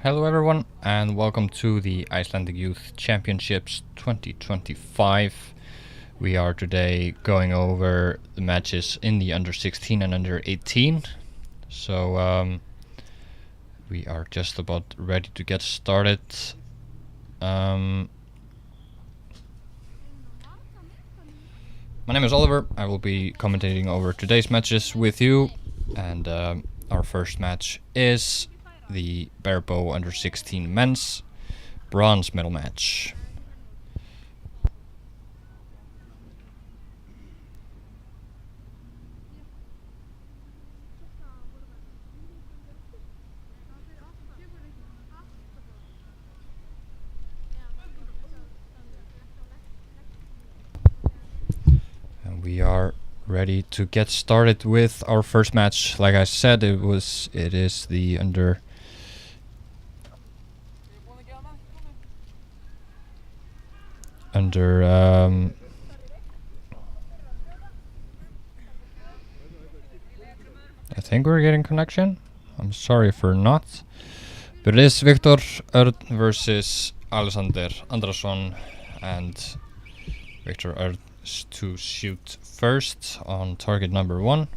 Hello everyone and welcome to the Icelandic Youth Championships 2025. We are today going over the matches in the under 16 and under 18. So we are just about ready to get started. My name is Oliver. I will be commentating over today's matches with you, and our first match is the Barebow under 16 men's bronze medal match. And we are ready to get started with our first match. Like I said, it is the under I think we're getting connection. I'm sorry if we're not. But it is Viktor Örn versus Alexander Andrason, and Viktor Örn is to shoot first on target number 1.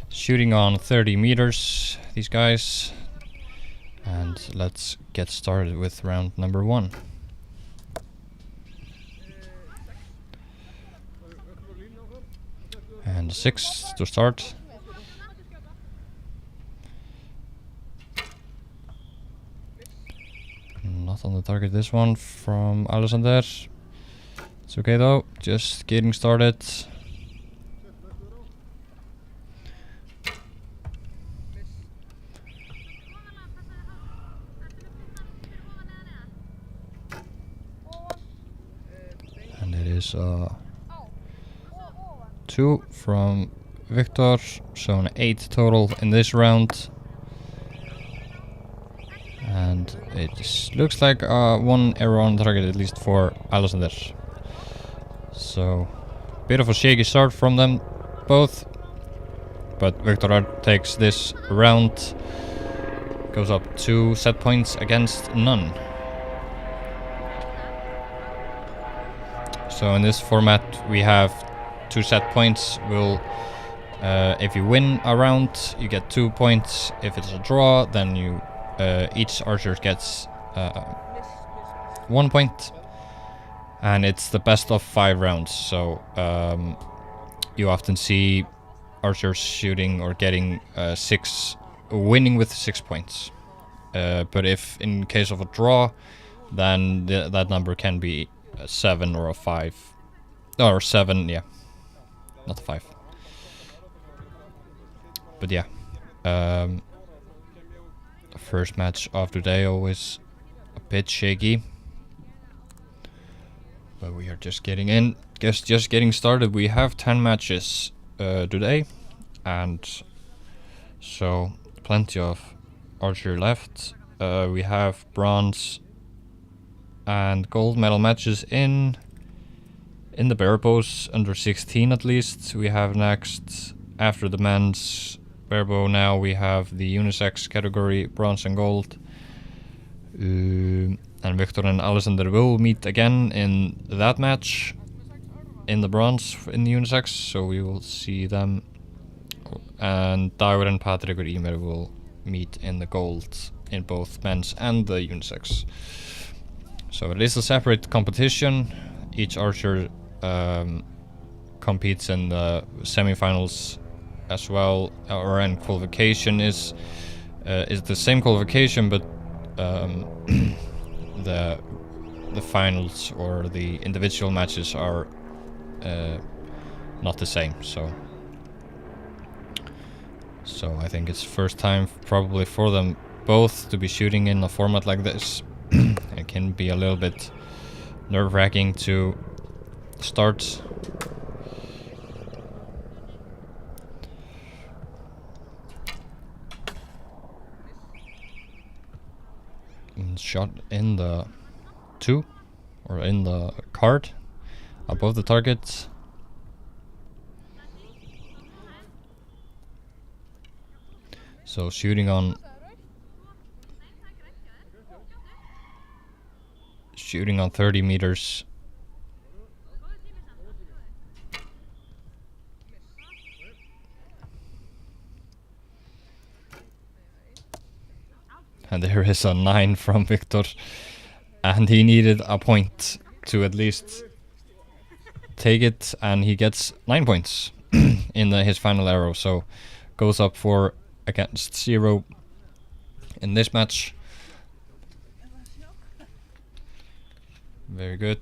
Shooting on 30 meters, these guys. And let's get started with round number 1. And 6 to start. Not on the target this one from Alexander. It's okay though, just getting started. And it is 2 from Viktor, so an 8 total in this round. And it looks like 1 error on target, at least for Alexander. So, bit of a shaky start from them both. But Viktor Örn takes this round. Goes up 2 set points against none. So in this format we have 2 set points. If you win a round, you get 2 points. If it's a draw, then each archer gets 1 point, and it's the best of 5 rounds. So you often see archers shooting or getting winning with 6 points. But if in case of a draw, then that number can be 7 or a 5, or 7, yeah, not a 5. But yeah. First match of today, always a bit shaky, but we are just getting in. Just getting started. We have 10 matches today, and so plenty of archery left. We have bronze and gold medal matches in the Barebows under 16 at least. We have next, after the men's Barebow, now we have the unisex category, bronze and gold. And Viktor and Alexander will meet again in that match, in the bronze, in the unisex, so we will see them. And Dagur and Patrik or Ymir will meet in the gold in both men's and the unisex. So it is a separate competition. Each archer competes in the semifinals as well, or in qualification is the same qualification, but the finals or the individual matches are not the same. So I think it's first time probably for them both to be shooting in a format like this. It can be a little bit nerve-wracking to start. Shot in the 2, or in the card above the target. So shooting on shooting on 30 meters. And there is a 9 from Victor. And he needed a point to at least take it, and he gets 9 points in his final arrow. So goes up 4 against 0 in this match. Very good.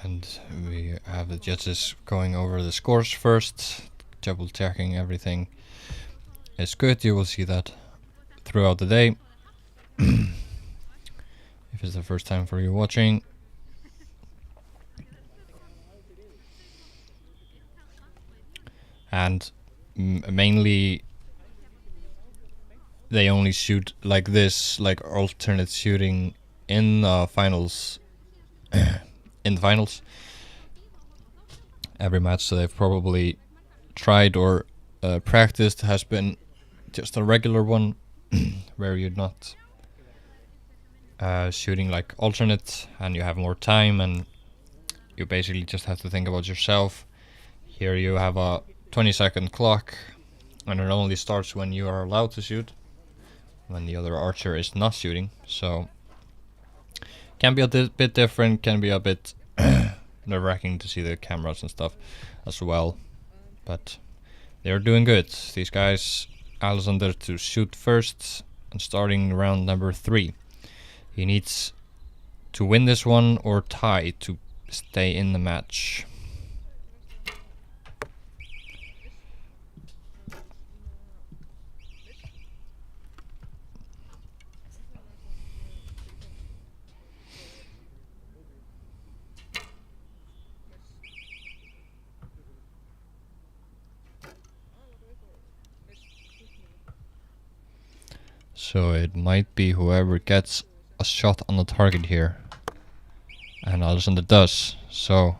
And we have the judges going over the scores first, double checking everything is good. You will see that throughout the day. If it's the first time for you watching. And mainly they only shoot like this, like alternate shooting in finals. In the finals every match, so they've probably tried or practiced has been just a regular one where you're not shooting like alternate and you have more time and you basically just have to think about yourself. Here you have a 20-second clock and it only starts when you are allowed to shoot, when the other archer is not shooting. So can be a bit different, can be a bit nerve-wracking to see the cameras and stuff as well. But they're doing good. These guys, Alexander to shoot first and starting round number 3. He needs to win this one or tie to stay in the match. So it might be whoever gets a shot on the target here. And Alexander does. So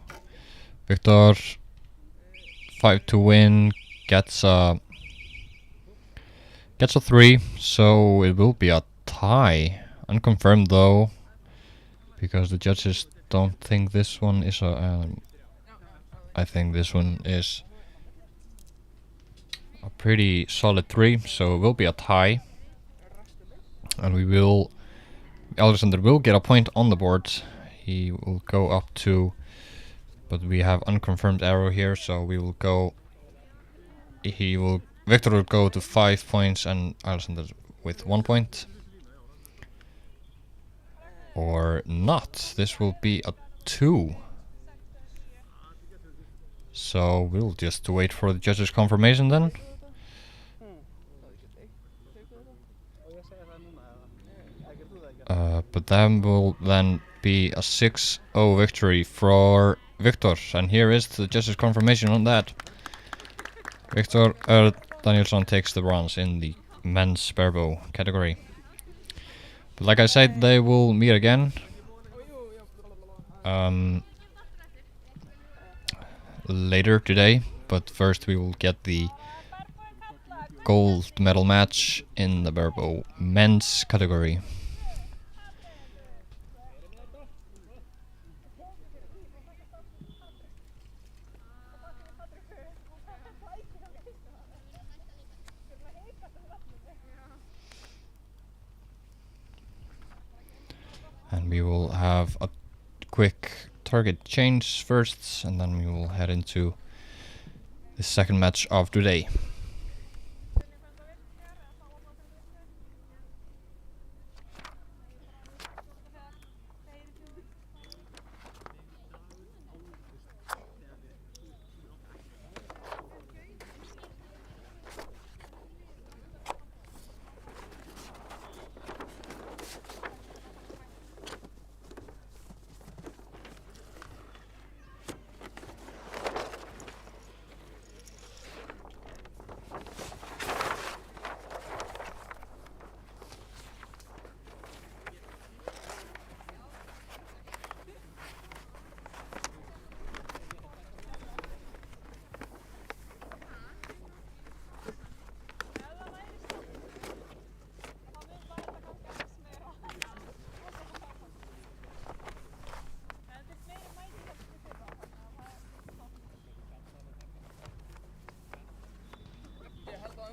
Victor, 5 to win, gets a 3. So it will be a tie. Unconfirmed though, because the judges don't think this one is a... I think this one is a pretty solid 3. So it will be a tie. And Alexander will get a point on the board. He will go up to, but we have unconfirmed arrow here, so we will go, Victor will go to 5 points and Alexander with 1 point. Or not, this will be a 2. So we'll just wait for the judge's confirmation then. But that will then be a 6-0 victory for Victor, and here is the judge's confirmation on that. Victor Danielsson takes the bronze in the men's Barebow category. But like I said, they will meet again later today, but first we will get the gold medal match in the Barebow men's category. And we will have a quick target change first, and then we will head into the second match of today.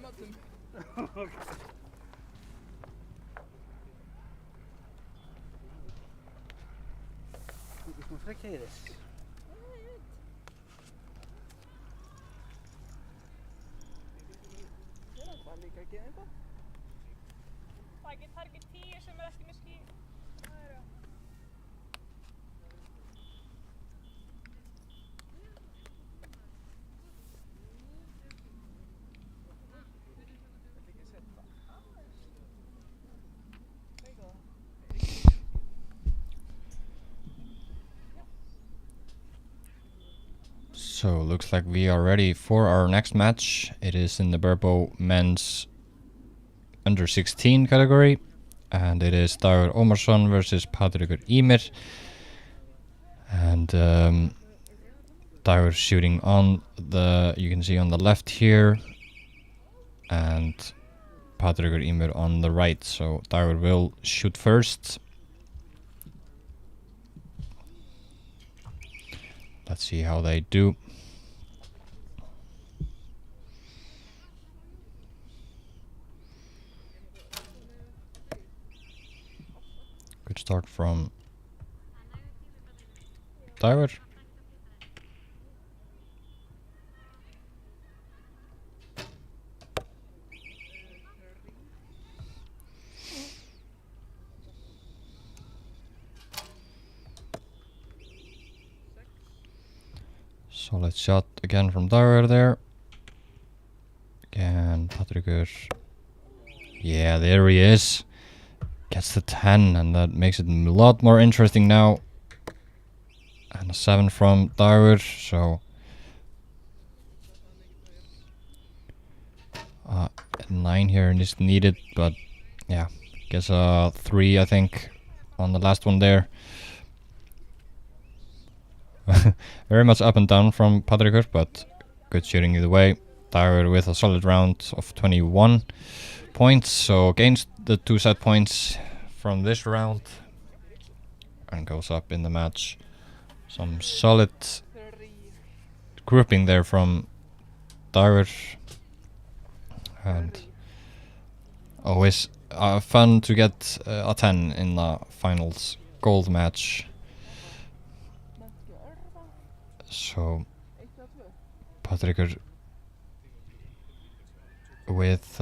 Smá frekja í þess. Það líka ekki eitthvað? Það er ekki 10 sem er ekki með ský. So looks like we are ready for our next match. It is in the Barebow men's under 16 category, and it is Dagur Ómarsson versus Patrekur Ýmir. And Dagur shooting on the, you can see on the left here, and Patrekur Ýmir on the right. So Dagur will shoot first. Let's see how they do. Good start from Dagur. Solid shot again from Dagur there. Again, Patrekur. Yeah, there he is. Gets the 10, and that makes it a lot more interesting now. And a 7 from Dagur, so a 9 here is needed, but yeah, gets a 3 I think on the last one there. Very much up and down from Patrekur, but good shooting either way. Dagur with a solid round of 21 points, so gains the 2 set points from this round and goes up in the match. Some solid grouping there from Dagur, and always fun to get a 10 in the finals gold match. So Patrekur with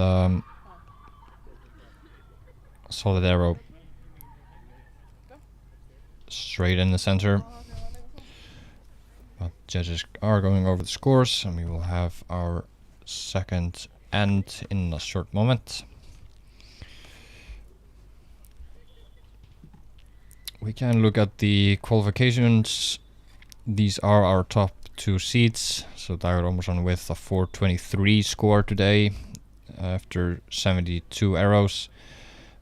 solid arrow straight in the center. But judges are going over the scores, and we will have our second end in a short moment. We can look at the qualifications. These are our top 2 seeds. So Dagur Ómarsson with a 423 score today after 72 arrows,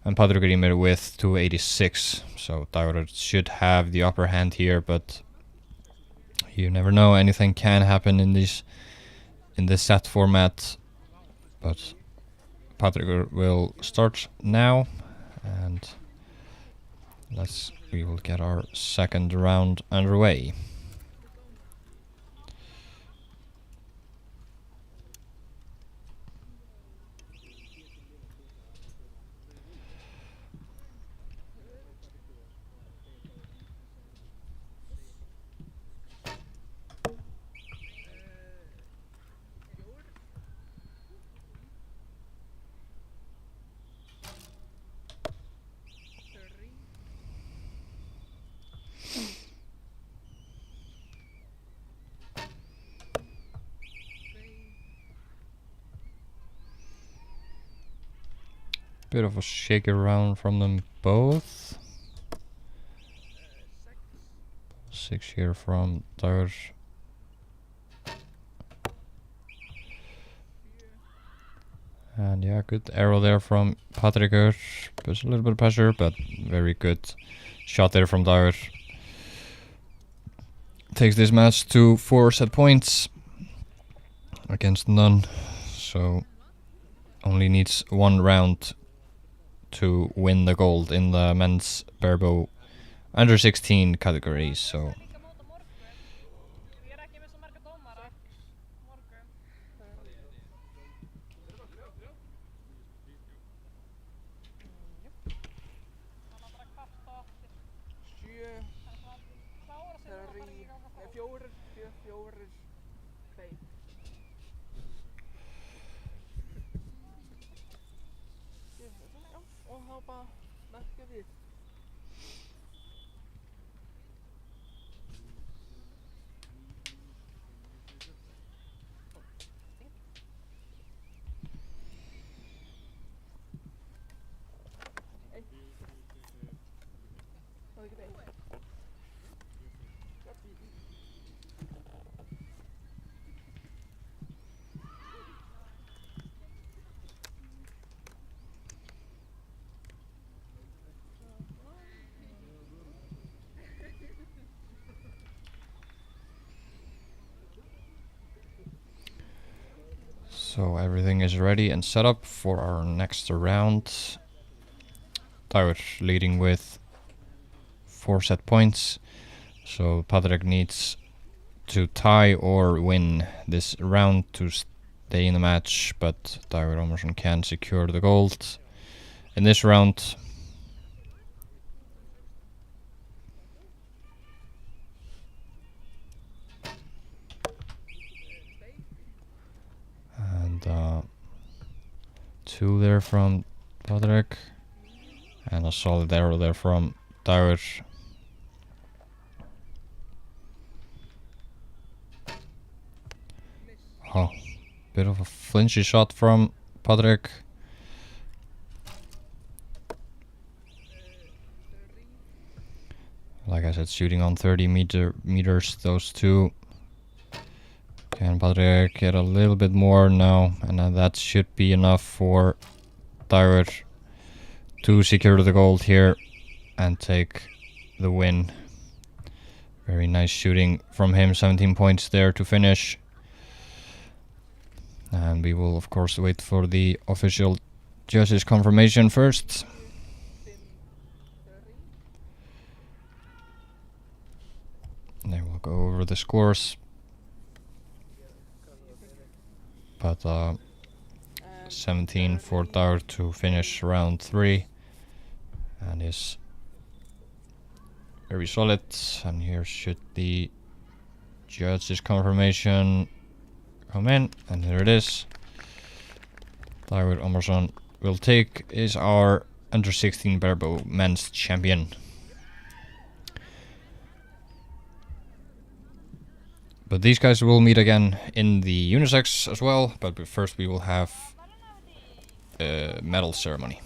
and Patrekur Ýmir with 286. So Dagur should have the upper hand here, but you never know, anything can happen in this set format. But Patrekur will start now, and we will get our second round underway. Bit of a shake around from them both. 6 here from Dagur. And yeah, good arrow there from Patrekur. There's a little bit of pressure, but very good shot there from Dagur. Takes this match to 4 set points against none. So only needs 1 round to win the gold in the men's Barebow under 16 category. So So everything is ready and set up for our next round. Dagur leading with 4 set points. So Patrik needs to tie or win this round to stay in the match, but Dagur Ómarsson can secure the gold in this round. And 2 there from Patrik, and a solid arrow there from Dagur. Oh, bit of a flinchy shot from Patrik. Like I said, shooting on 30 meters, those two. Can Patrik get a little bit more? No, and that should be enough for Dagur to secure the gold here and take the win. Very nice shooting from him, 17 points there to finish. And we will of course wait for the official judges' confirmation first. They will go over the scores. But 17 for Dagur to finish round 3, and is very solid. And here should the judges' confirmation come in, and here it is. Dagur Ómarsson will take is our under 16 Barebow men's champion. But these guys will meet again in the unisex as well, but first we will have a medal ceremony.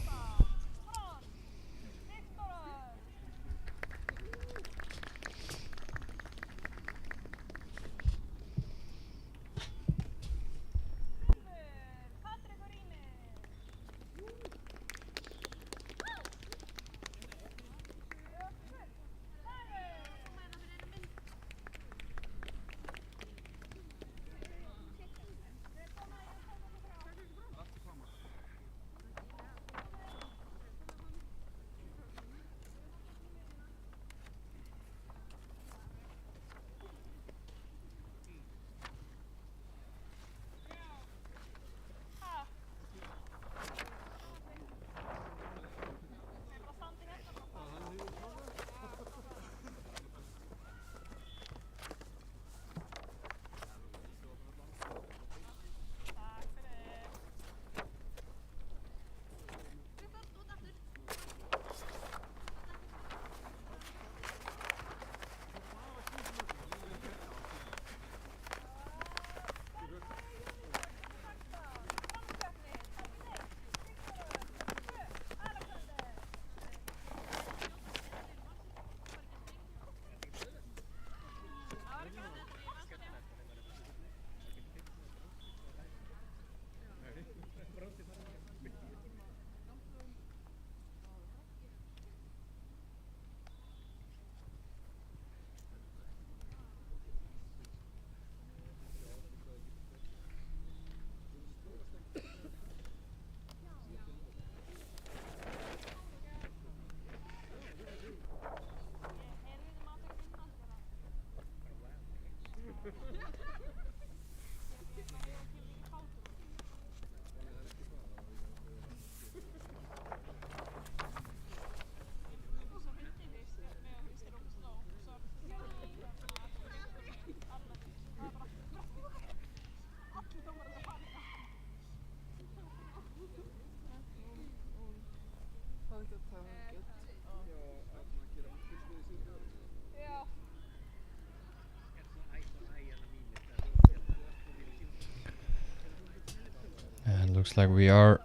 And looks like we are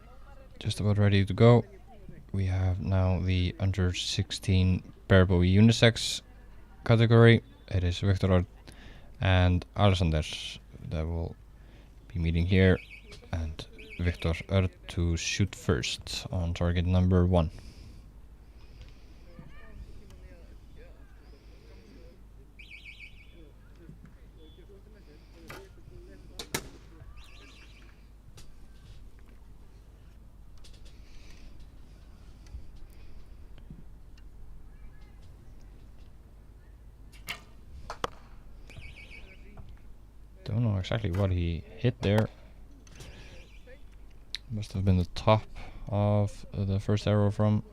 just about ready to go. We have now the under 16 Barebow unisex category. It is Viktor and Alexander that will be meeting here, and Viktor to shoot first on target number 1. Don't know exactly what he hit there. Must have been the top of the first arrow from.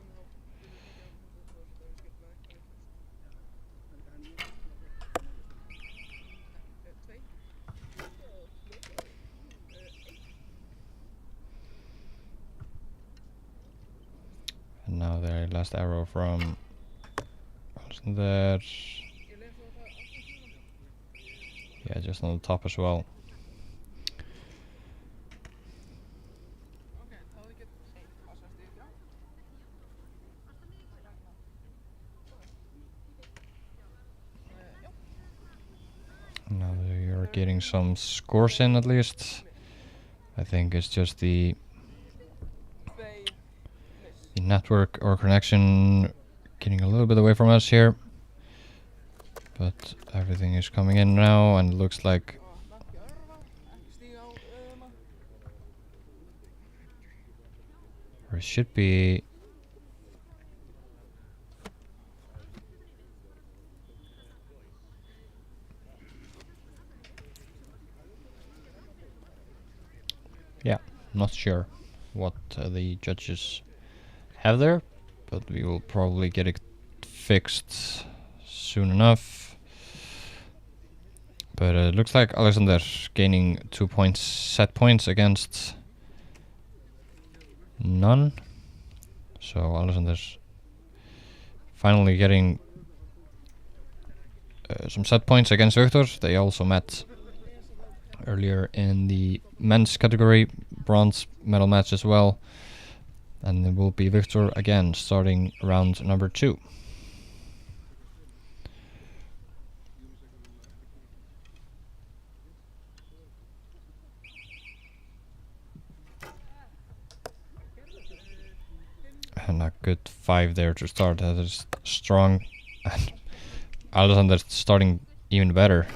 And now the last arrow from. Wasn't there? Yeah, just on the top as well. Now you're getting some scores in at least. I think it's just the network or connection getting a little bit away from us here. But everything is coming in now and it looks like it should be yeah, not sure what the judges have there, but we will probably get it fixed soon enough. But it looks like Alexander gaining 2 points, set points against none. So Alexander's finally getting some set points against Victor. They also met earlier in the men's category, bronze medal match as well. And it will be Victor again starting round number 2. And a good 5 there to start. That is strong. And Alexander starting even better.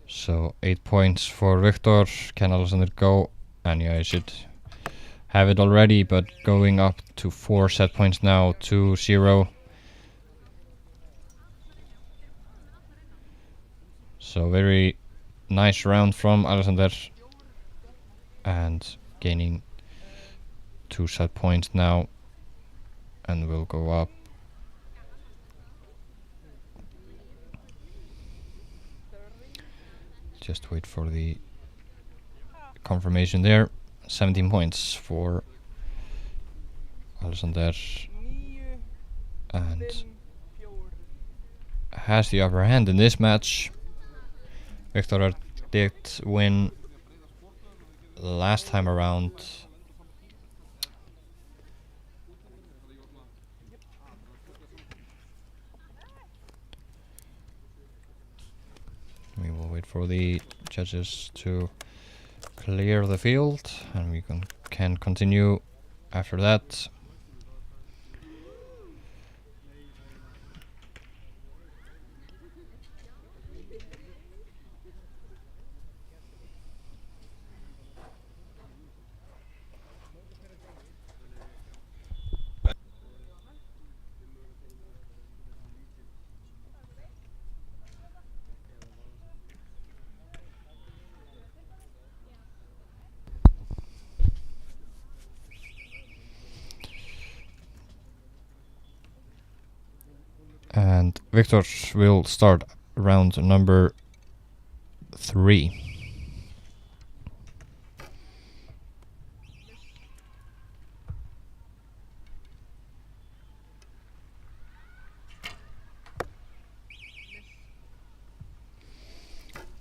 So 8 points for Victor. Can Alexander go? And yeah, he should have it already, but going up to 4 set points now, 2-0. So very nice round from Alexander. And gaining 2 set points now. And will go up. Just wait for the confirmation there. 17 points for Alexander. And has the upper hand in this match. Victor did win last time around. We will wait for the judges to clear the field and we can continue after that. And Victor will start round number 3.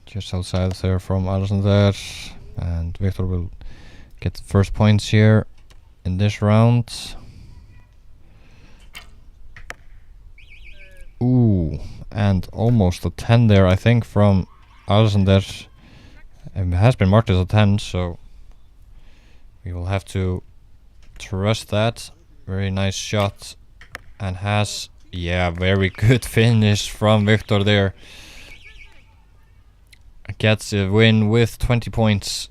Just outside there from Alexander, and Victor will get the first points here in this round. Ooh, and almost a 10 there, I think, from Alexander. It has been marked as a 10, so we will have to trust that. Very nice shot, and has, yeah, very good finish from Victor there. gets a win with 20 points.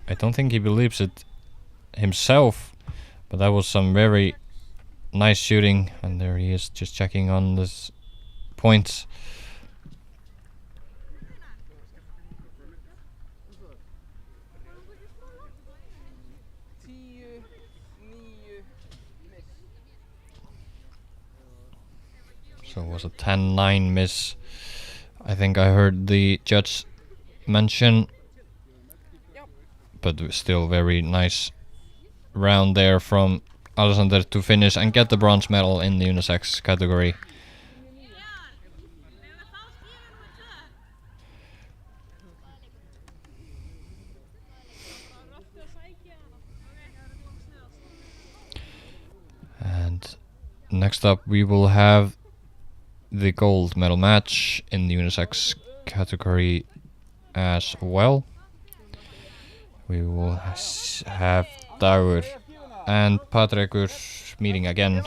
I don't think he believes it himself, but that was some very nice shooting, and there he is just checking on this points. So it was a 10-9 miss. I think I heard the judge mention, but still very nice round there from Alexander to finish and get the bronze medal in the unisex category. And next up we will have the gold medal match in the unisex category as well. We will have Dagur and Patrekur meeting again.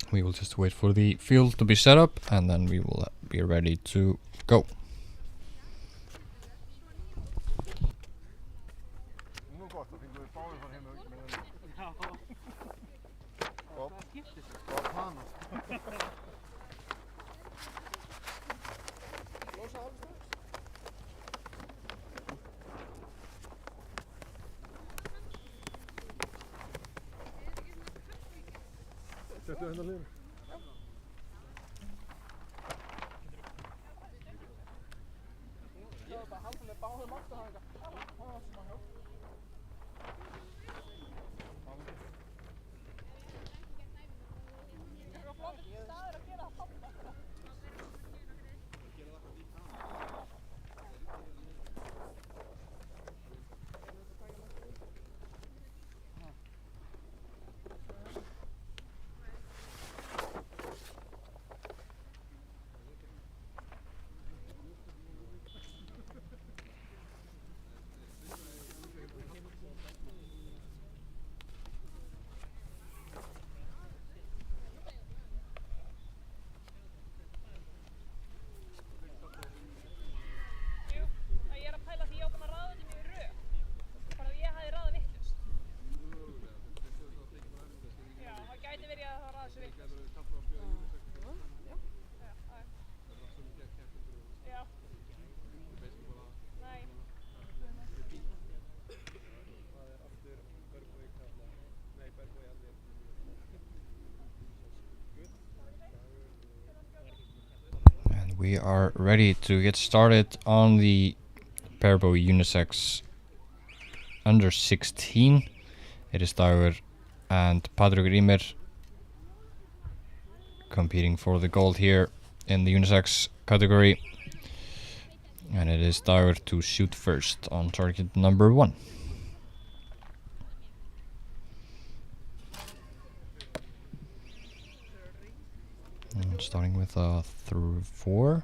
We will just wait for the field to be set up and then we will be ready to go. We are ready to get started on the Barebow unisex under 16. It is Dagur and Patrekur Ymir competing for the gold here in the unisex category. And it is Dagur to shoot first on target number 1. And starting with a through 4.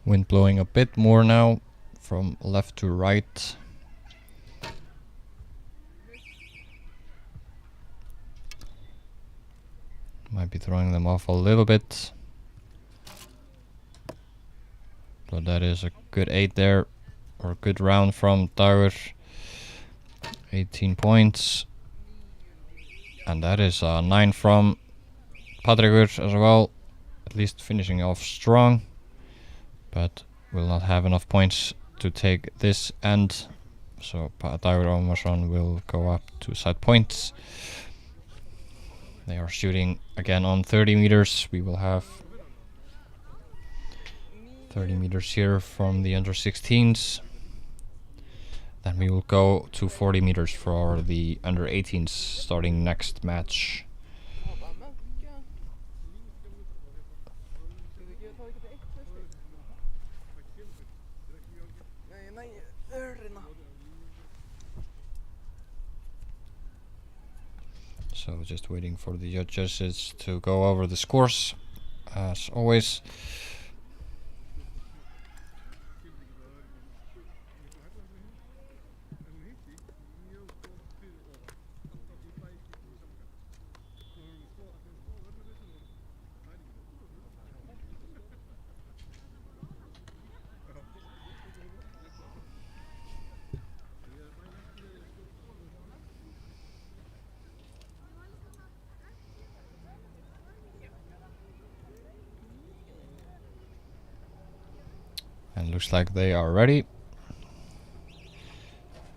Wind blowing a bit more now from left to right. Might be throwing them off a little bit. But that is a good 8 there, or a good round from Dagur. 18 points. And that is a 9 from Patrekur as well. At least finishing off strong. But will not have enough points to take this end. So Dagur Ómarsson will go up to side points. They are shooting again on 30 meters. We will have 30 meters here from the under 16s. Then we will go to 40 meters for the under 18s starting next match. So just waiting for the judges to go over the scores, as always. And looks like they are ready.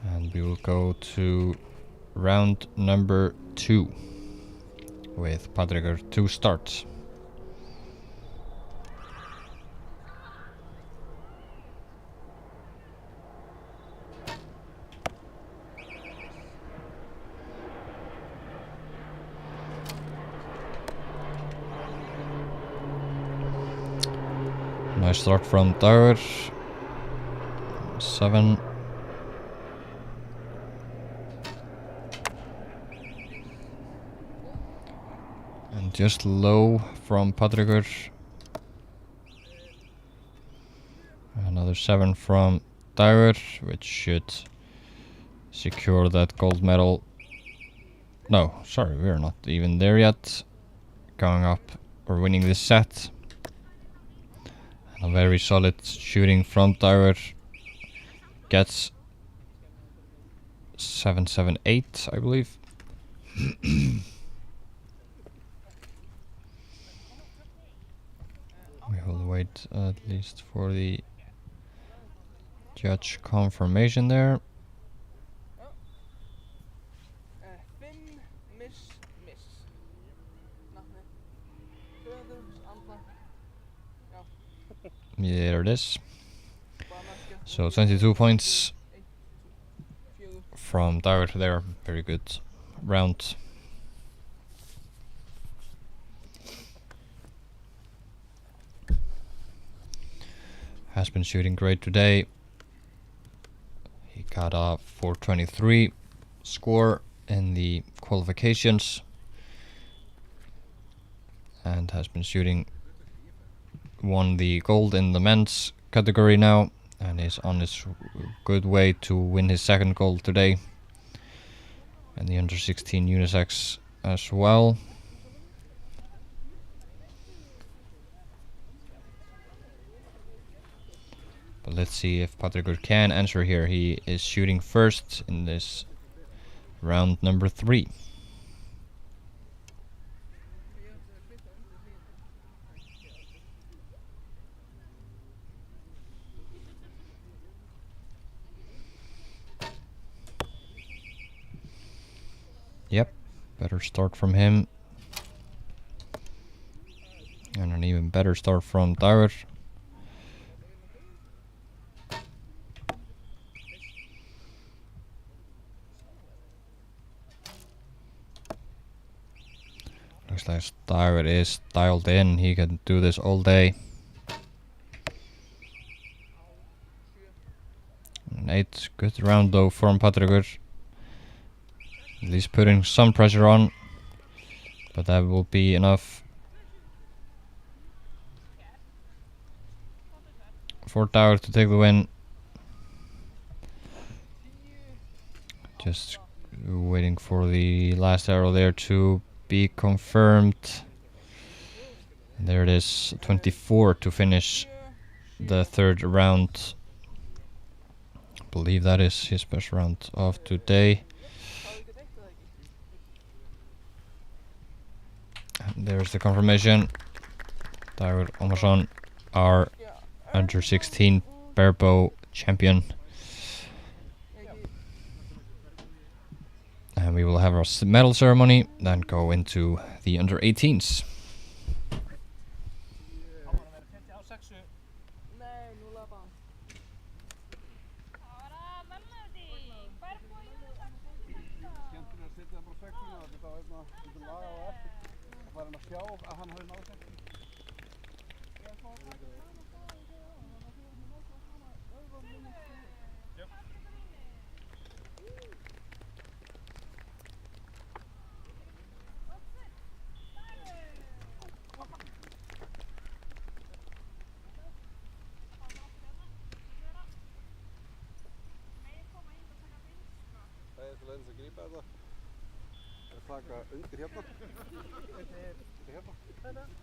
And we will go to round number 2 with Patrikur to start. Nice start from Dagur. 7. And just low from Patrikur. Another 7 from Dagur, which should secure that gold medal. No, sorry, we're not even there yet. Going up or winning this set. And a very solid shooting from Dagur. Gets 7-7-8, I believe. We will wait at least for the judge confirmation there. Finn, miss. Nafni. Föðurs, andla. Já. There it is. Banaskja. So 22 points 4. from Dagur there. Very good round. Has been shooting great today. He got a 423 score in the qualifications and has been shooting, won the gold in the men's category now and is on his good way to win his second gold today, and the under 16 unisex as well. But let's see if Patrikur can answer here. He is shooting first in this round number 3. Yep, better start from him. And an even better start from Dagur. Looks like Dagur is dialed in. He can do this all day. An 8, good round though from Patrikur. At least putting some pressure on, but that will be enough for Dagur to take the win. Just waiting for the last arrow there to be confirmed. And there it is, 24 to finish the third round. I believe that is his best round of today. And there's the confirmation. Dagur Ómarsson, our under 16 Barebow champion. And we will have our medal ceremony, then go into the under 18s. Nei, nú lafa hann. Það var að velnaði. Hvað búið í Skemmtilega að setja það bara 6 mínútur, þetta var getur lagað á eftir. Það var hann að sjá að hann hafi náð þetta. taka undir hérna. Undir hérna.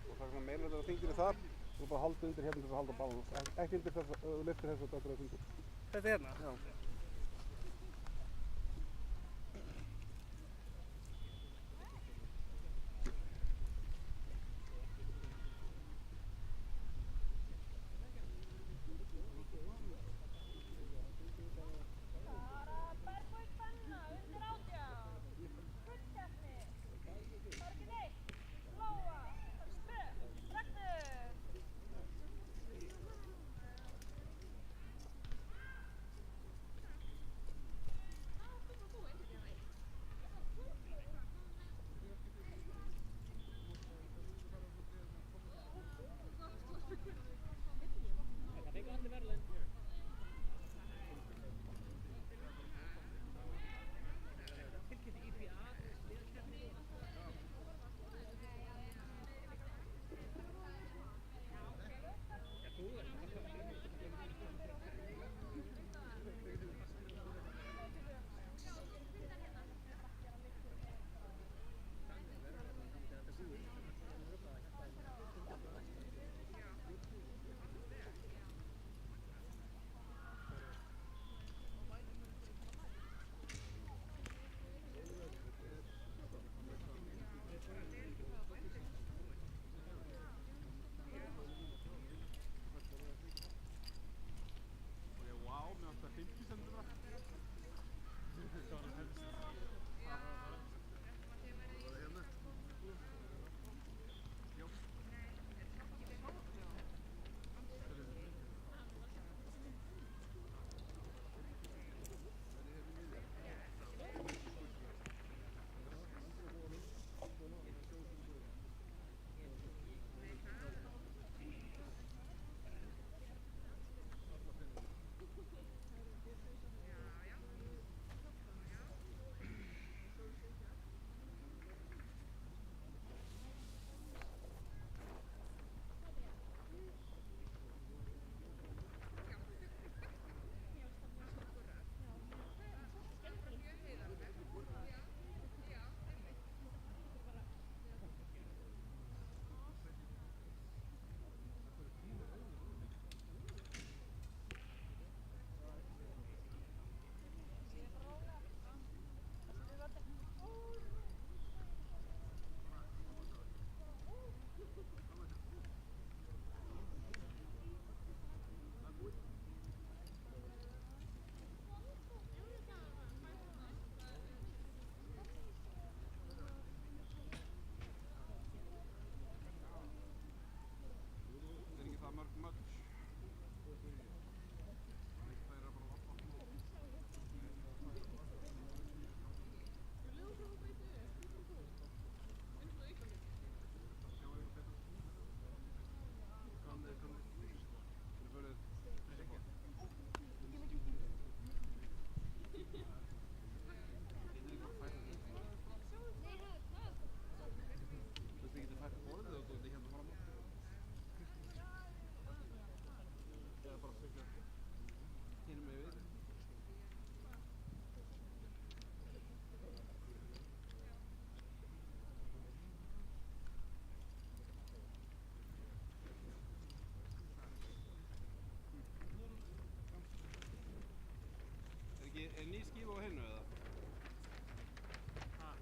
Og taka svona meira þegar þingir þar. Þú bara halda undir hérna til að halda balans. Ekki undir þess að þú lyftir þess að þetta er þingur. Þetta hérna? Já. Er ný skífa á hinu eða?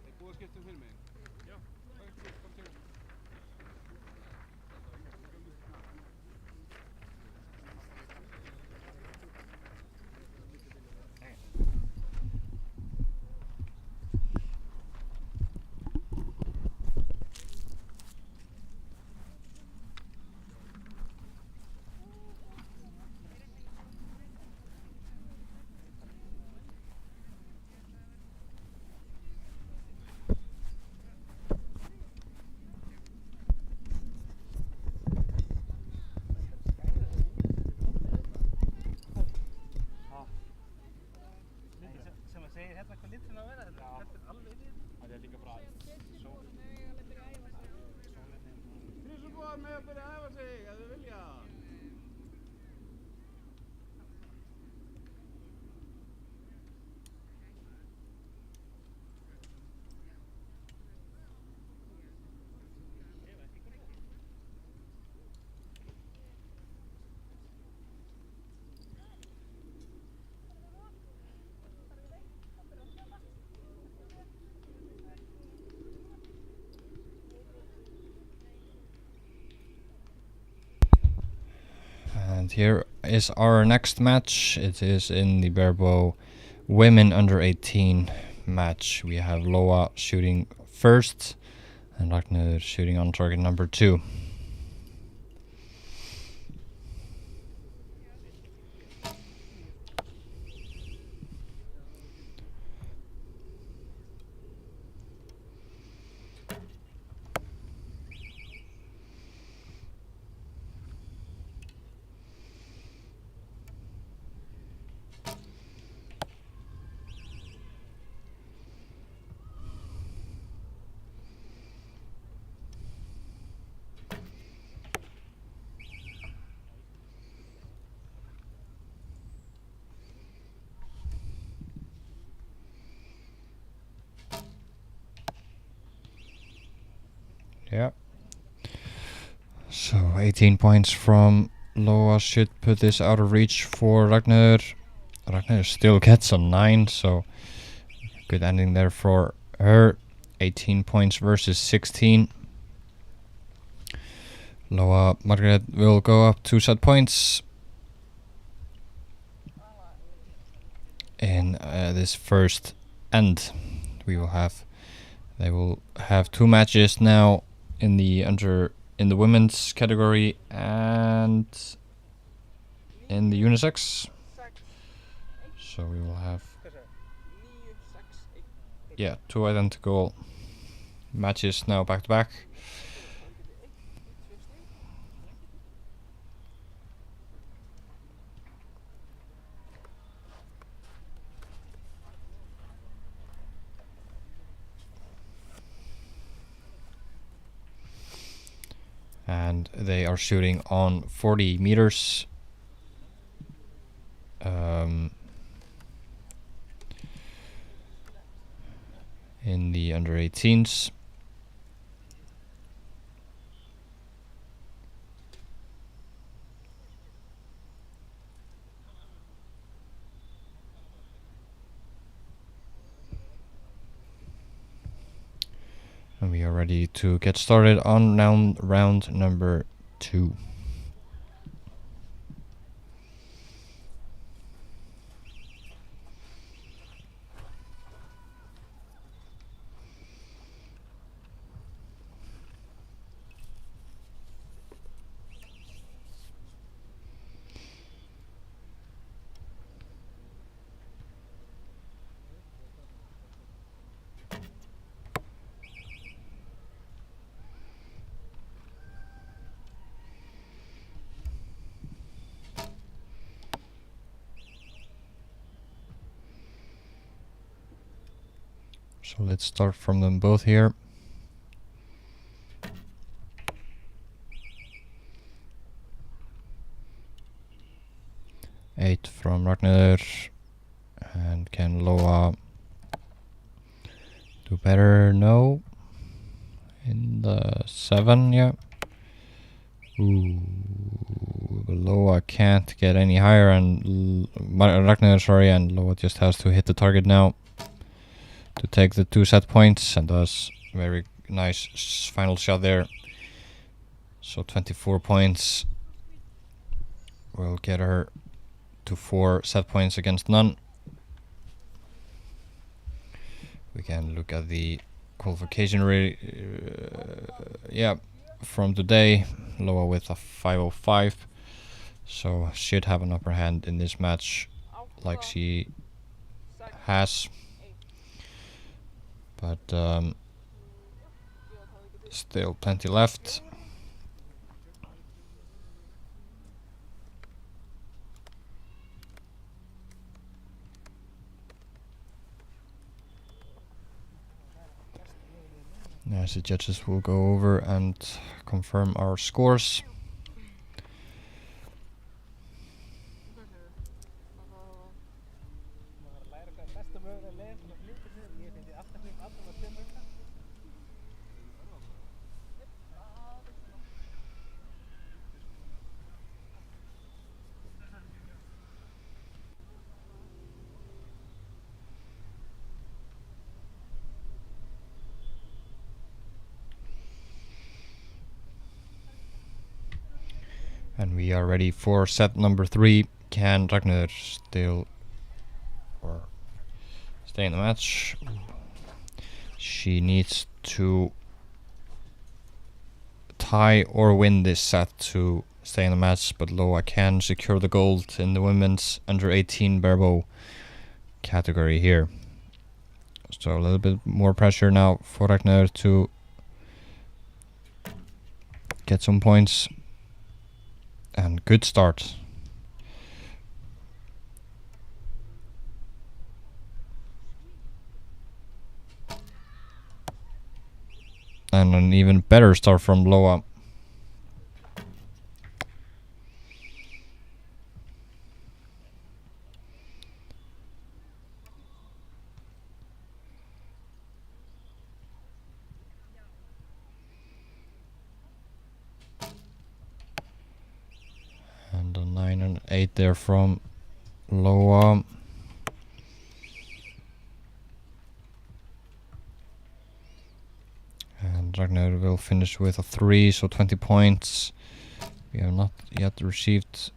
Er búið að skipta hinn meginn? Já. Kom til. Hérna hvað liturinn á að vera, þetta er alveg inn í þetta. Það er líka bara sólin. Þið svo búið með að byrja að æfa sig, ef þið vilja. And here is our next match. It is in the Barebow women under 18 match. We have Loa shooting first and Ragnar shooting on target number 2. Yeah. So 18 points from Loa should put this out of reach for Ragnar. Ragnar still gets a 9, so good ending there for her. 18 points versus 16. Loa Margaret will go up 2 set points in this first end. They will have 2 matches now in the women's category and in the unisex. So we will have 2 identical matches now back to back. And they are shooting on 40 meters. In the under 18s. And we are ready to get started on round number 2. So let's start from them both here. Eight from Ragnar. And can Loa do better? No. In the 7, yeah. Ooh, Loa can't get any higher, and Ragnar, and Loa just has to hit the target now to take the 2 set points, and does. Very nice final shot there. So 24 points will get her to 4 set points against none. We can look at the qualification from today. Loa with a 505, so should have an upper hand in this match like she has. But still plenty left. As the judges will go over and confirm our scores. And we are ready for set number 3. Can Ragnhildur still or stay in the match? She needs to tie or win this set to stay in the match, but Loa can secure the gold in the women's under 18 Barebow category here. So a little bit more pressure now for Ragnhildur to get some points. And good start. And an even better start from Loa. And a 9 and 8 there from Loa. And Ragnar will finish with a 3, so 20 points. We have not yet received.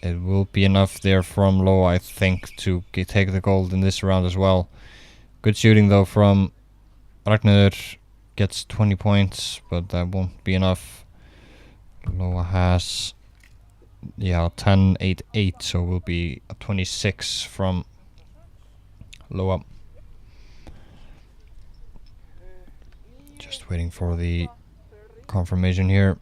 It will be enough there from Loa, I think, to take the gold in this round as well. Good shooting though from Ragnar. Gets 20 points, but that won't be enough. Loa has 10, 8, 8, so will be a 26 from Loa. Just waiting for the confirmation here.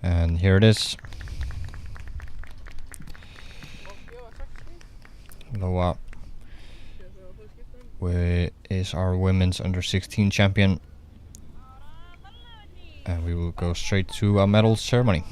And here it is. Loa is our women's under 16 champion. And we will go straight to a medal ceremony.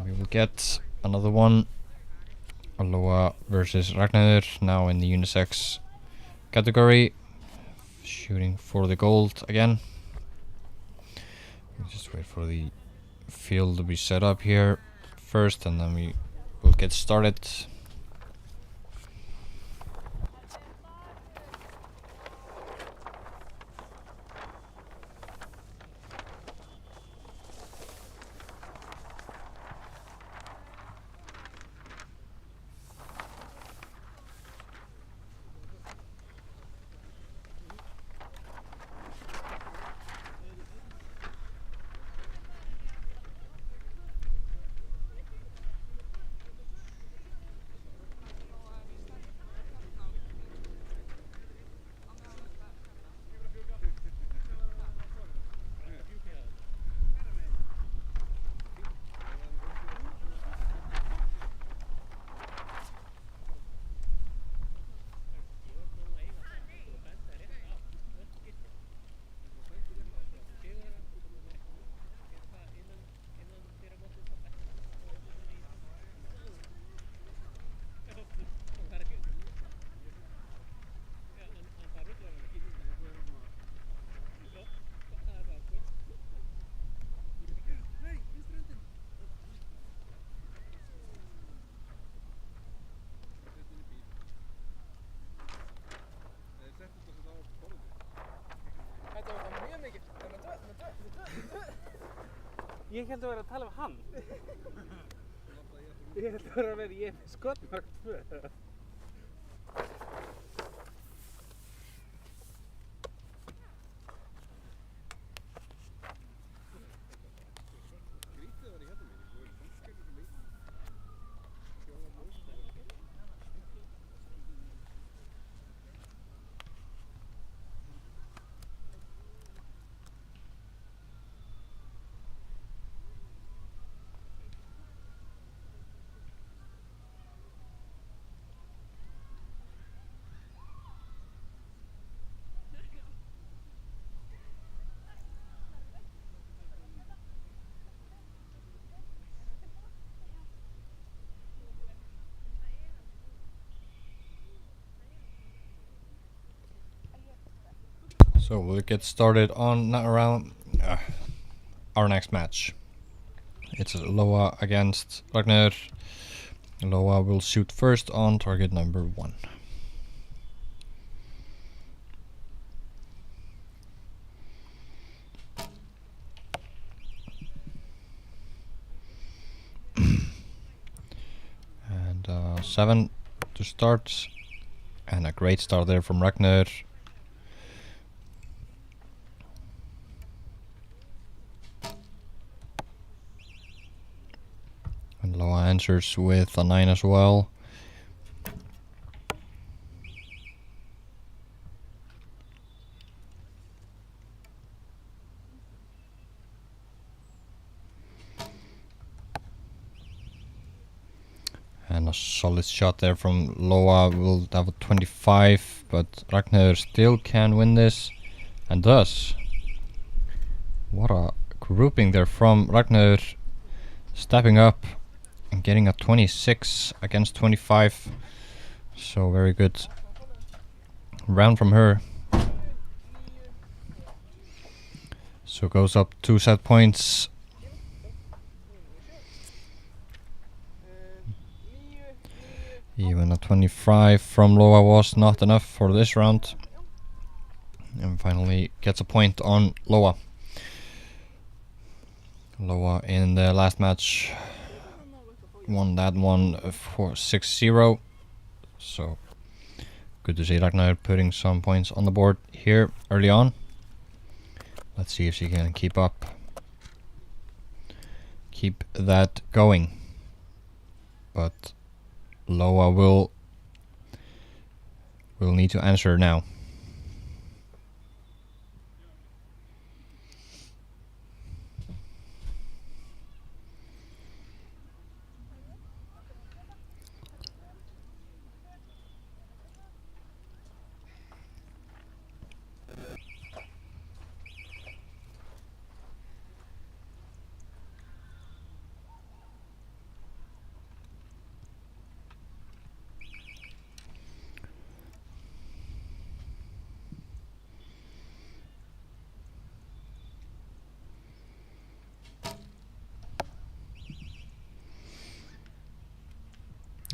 We will get another one. Loa versus Ragnar, now in the unisex category. Shooting for the gold again. We'll just wait for the field to be set up here first, and then we will get started. Ég held að vera að tala um hann. Ég held að vera að vera ég skotmark 2. So we'll get started on not around our next match. It's Loa against Ragnar. Loa will shoot first on target number 1. And 7 to start. And a great start there from Ragnar. And Loa answers with a 9 as well. And a solid shot there from Loa. Will have a 25, but Ragnar still can win this, and does. What a grouping there from Ragnar, stepping up and getting a 26 against 25. So very good round from her. So goes up 2 set points. Even a 25 from Loa was not enough for this round. And finally gets a point on Loa. Loa in the last match won that one for 6-0. So good to see Ragnar putting some points on the board here early on. Let's see if she can keep that going. But Loa will need to answer now.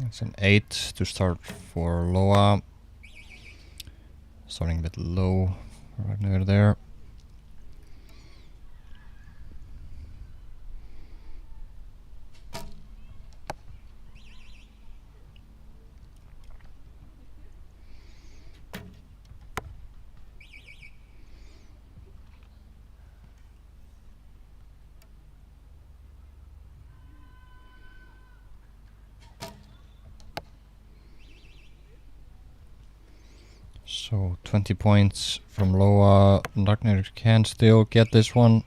It's an 8 to start for Loa. Starting a bit low for Ragnar there. So 20 points from Loa. Ragnar can still get this one.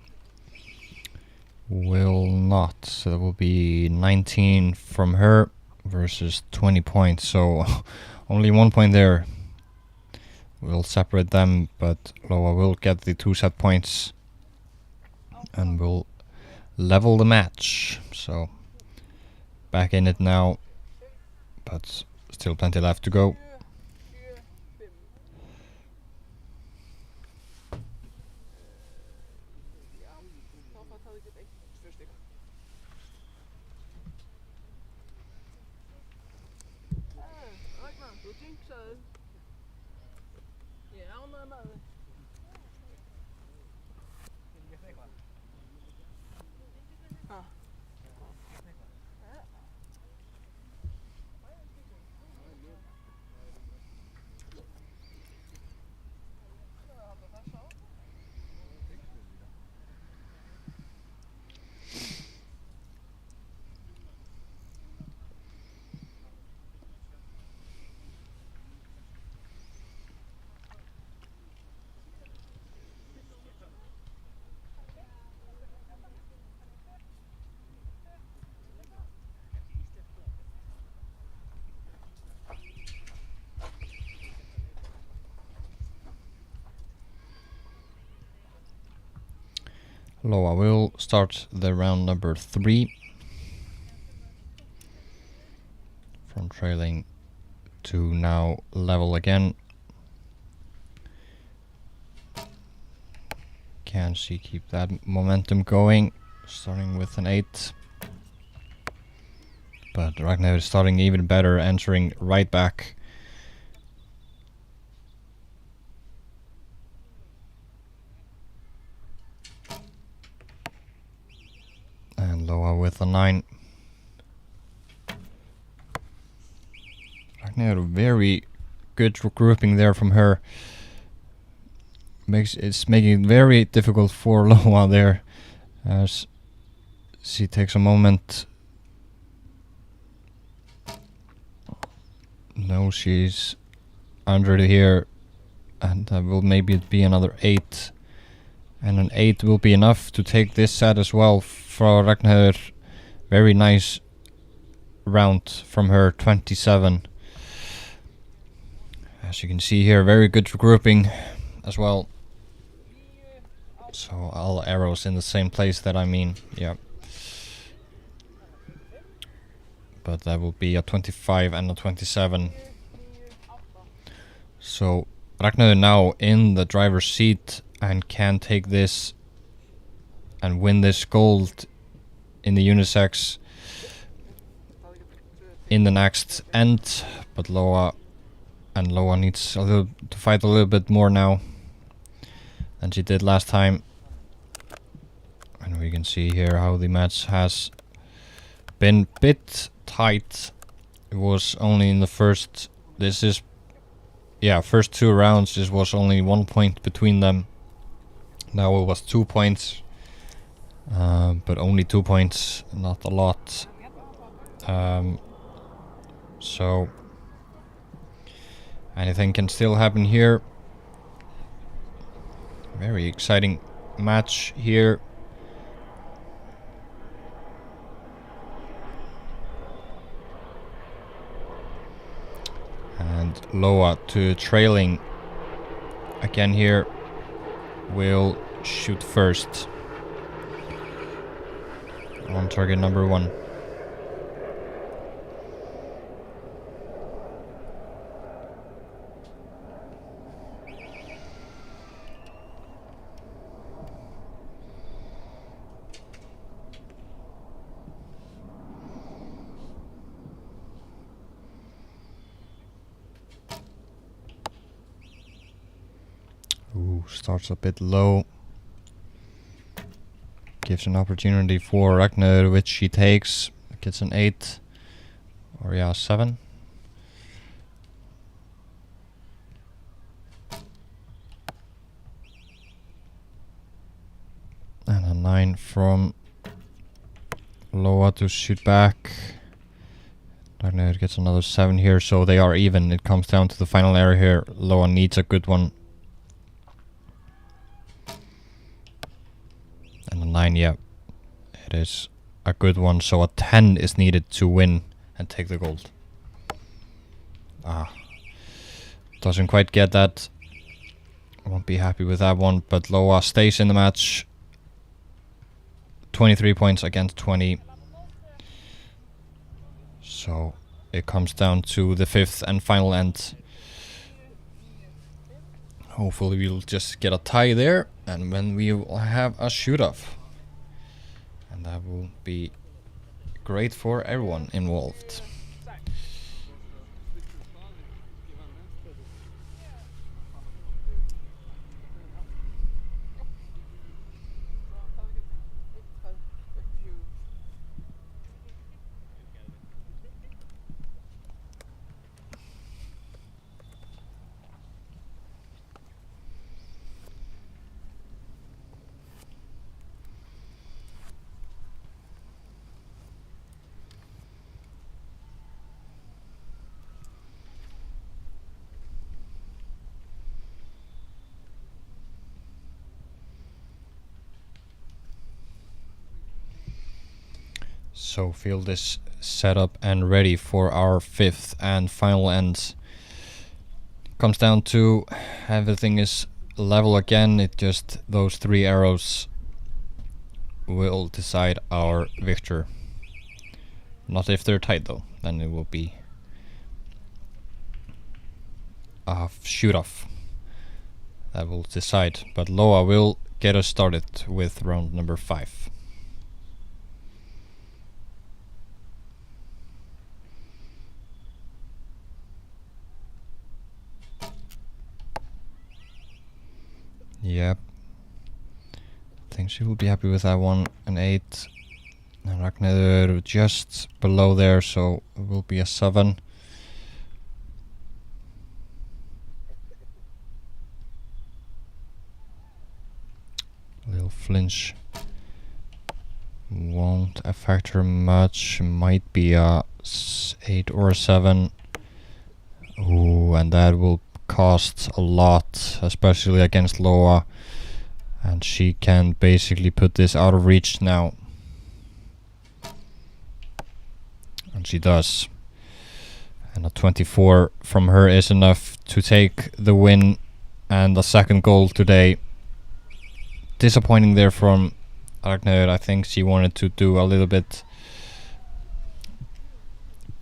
Will not. So that will be 19 from her versus 20 points. So only 1 point there. We'll separate them, but Loa will get the 2 set points and will level the match. So back in it now, but still plenty left to go. Loa will start the round number 3. From trailing to now level again. Can she keep that momentum going? Starting with an 8. But Ragnheiður is starting even better, entering right back. And Loa with a 9. Ragnheiður, very good grouping there from her. It's making it very difficult for Loa there, as she takes a moment. No, she's under here, and that will maybe be another 8, and an 8 will be enough to take this set as well for Ragnheiður. Very nice round from her, 27. As you can see here, very good grouping as well. So all arrows in the same place, that I mean, yeah. But that will be a 25 and a 27. So Ragnheiður now in the driver's seat and can take this and win this gold in the unisex in the next end. But Loa needs to fight a little bit more now than she did last time. And we can see here how the match has been a bit tight. It was only in the first 2 rounds, this was only 1 point between them. Now it was 2 points, but only 2 points, not a lot. So anything can still happen here. Very exciting match here. And Loa to trailing again here will shoot first on target number 1. Starts a bit low. Gives an opportunity for Ragnheiður, which she takes. Gets an 8. Or yeah, 7. And a 9 from Loa to shoot back. Ragnheiður gets another 7 here, so they are even. It comes down to the final area here. Loa needs a good one. And a 9, yeah, it is a good one. So a 10 is needed to win and take the gold. Doesn't quite get that. Won't be happy with that one. But Loa stays in the match. 23 points against 20. So it comes down to the 5th and final end. Hopefully we'll just get a tie there, and then we will have a shoot-off. And that will be great for everyone involved. So field is set up and ready for our 5th and final end. Comes down to everything is level again. It just those 3 arrows will decide our victor. Not if they're tied though, then it will be a shoot off that will decide. But Loa will get us started with round number 5. Yep. I think she will be happy with that one. An 8. And Ragnhildur just below there, so it will be a 7. A little flinch won't affect her much. Might be a 8 or a 7. Ooh, and that will cost a lot, especially against Loa. And she can basically put this out of reach now. And she does. And a 24 from her is enough to take the win and the second goal today. Disappointing there from Ragnhildur. I think she wanted to do a little bit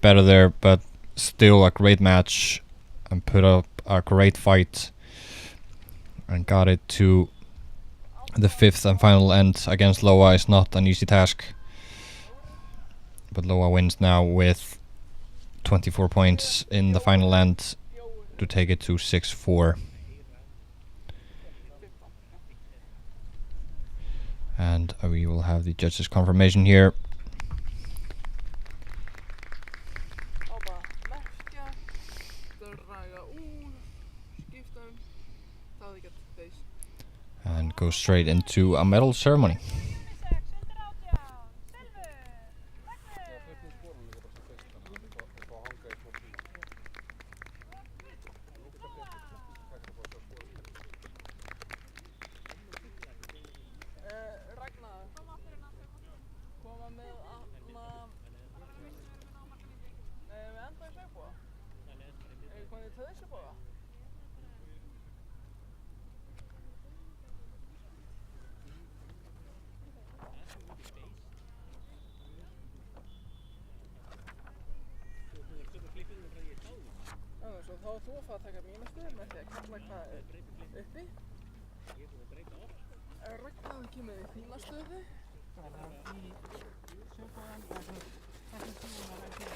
better there, but still a great match and put up a great fight and got it to the 5th and final end against Loa. Is not an easy task, but Loa wins now with 24 points in the final end to take it to 6-4. And we will have the judges' confirmation here. And go straight into a medal ceremony. Þá þú að fara að taka mínastöður með því að kalla hvað uppi. Ragnar kemur í þína stöðu. Bara í sjófáðan, þessum tíma var ekki.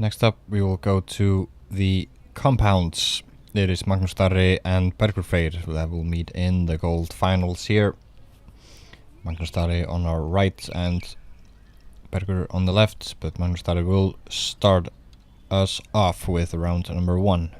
Next up, we will go to the compounds. There is Magnús Darri and Bergur Freyr that will meet in the gold finals here. Magnús Darri on our right and Bergur on the left, but Magnús Darri will start us off with round number 1.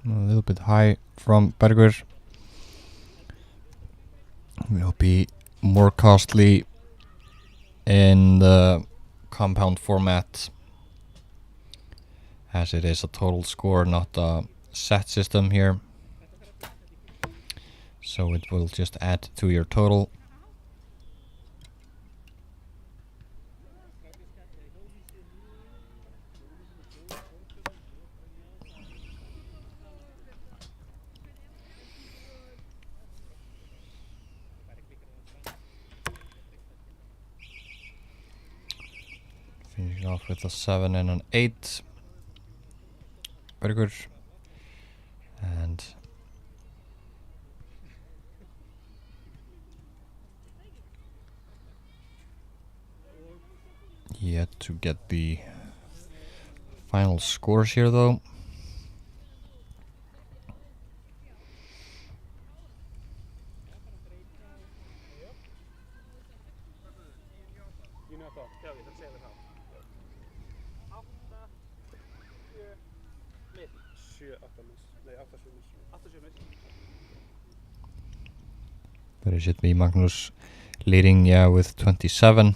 A little bit high from Bergur. Will be more costly in the compound format, as it is a total score, not a set system here. So it will just add to your total. Finishing off with a 7 and an 8. Very good. And yet to get the final scores here though. But it should be Magnus leading, yeah, with 27.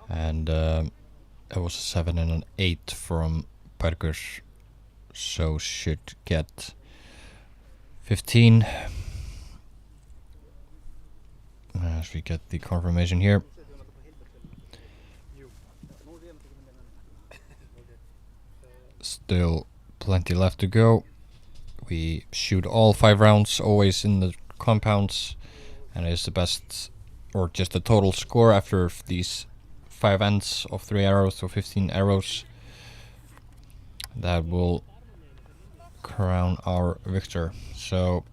And it was a 7 and an 8 from Bergur. So should get 15. As we get the confirmation here. Still plenty left to go. We shoot all 5 rounds, always in the compounds, and it is the best, or just the total score after these 5 ends of 3 arrows, so 15 arrows, that will crown our victor. So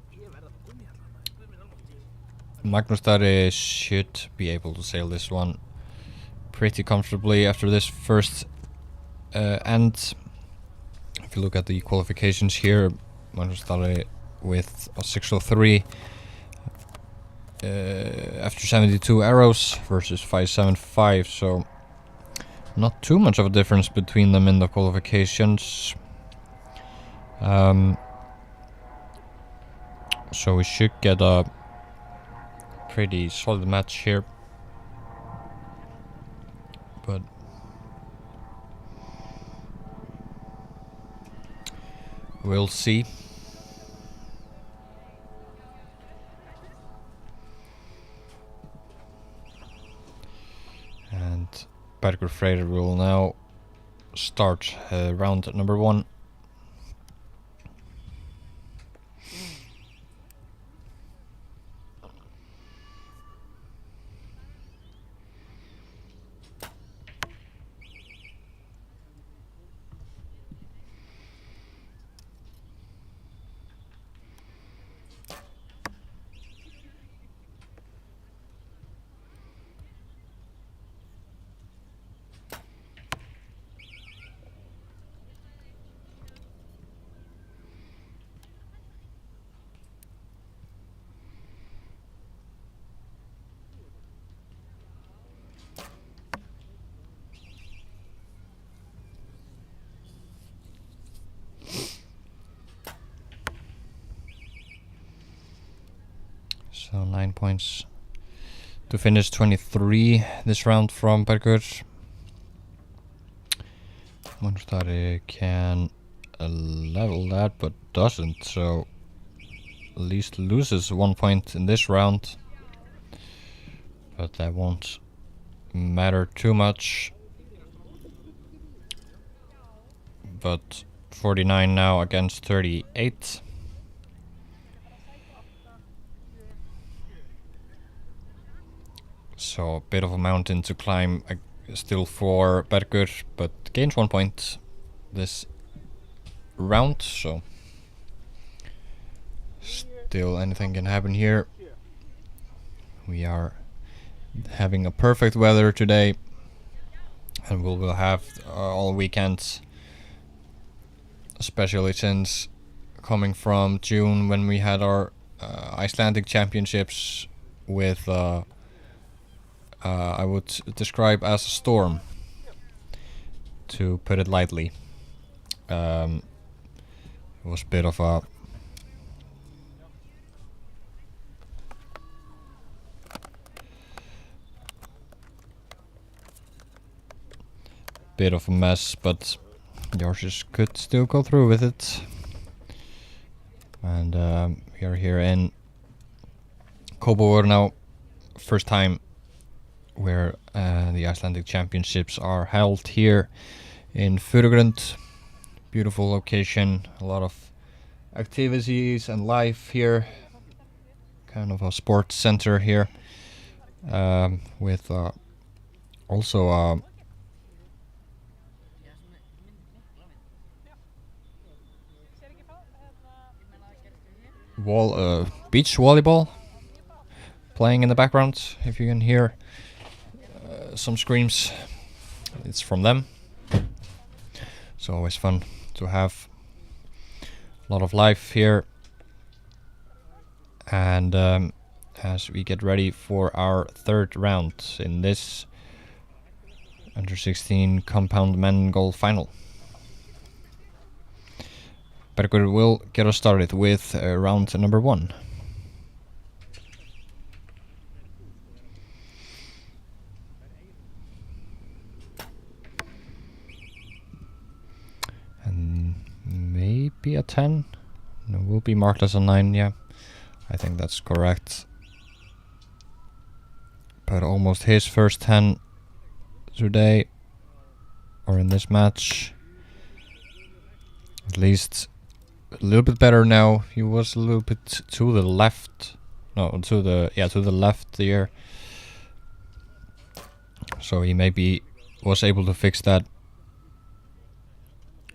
Magnus Darri should be able to sail this one pretty comfortably after this first end. If you look at the qualifications here, Magnus Darri with a 603 after 72 arrows versus 575, so not too much of a difference between them in the qualifications. So we should get a pretty solid match here, but we'll see. And Bergur Freyr will now start round number 1. So 9 points to finish, 23 this round from Bergur. Magnus Darri can level that, but doesn't, so at least loses 1 point in this round. But that won't matter too much. But 49 now against 38. So a bit of a mountain to climb still for Bergur, but gains 1 point this round, so still anything can happen here. We are having a perfect weather today, and we will have all weekend, especially since coming from June when we had our Icelandic championships with I would describe as a storm, to put it lightly. It was a bit of a mess, but Yours could still go through with it. And we are here in Kópavogur now, first time where the Icelandic Championships are held here in Furugrund. Beautiful location, a lot of activities and life here. Kind of a sports center here, with also a beach volleyball playing in the background. If you can hear some screams, it's from them. It's always fun to have a lot of life here. And as we get ready for our third round in this under 16 compound men golf final. Bergur will get us started with round number 1. And maybe a 10. No, will be marked as a 9, yeah. I think that's correct. But almost his first 10 today, or in this match. At least a little bit better now. He was a little bit to the left. No, to the left here. So he maybe was able to fix that.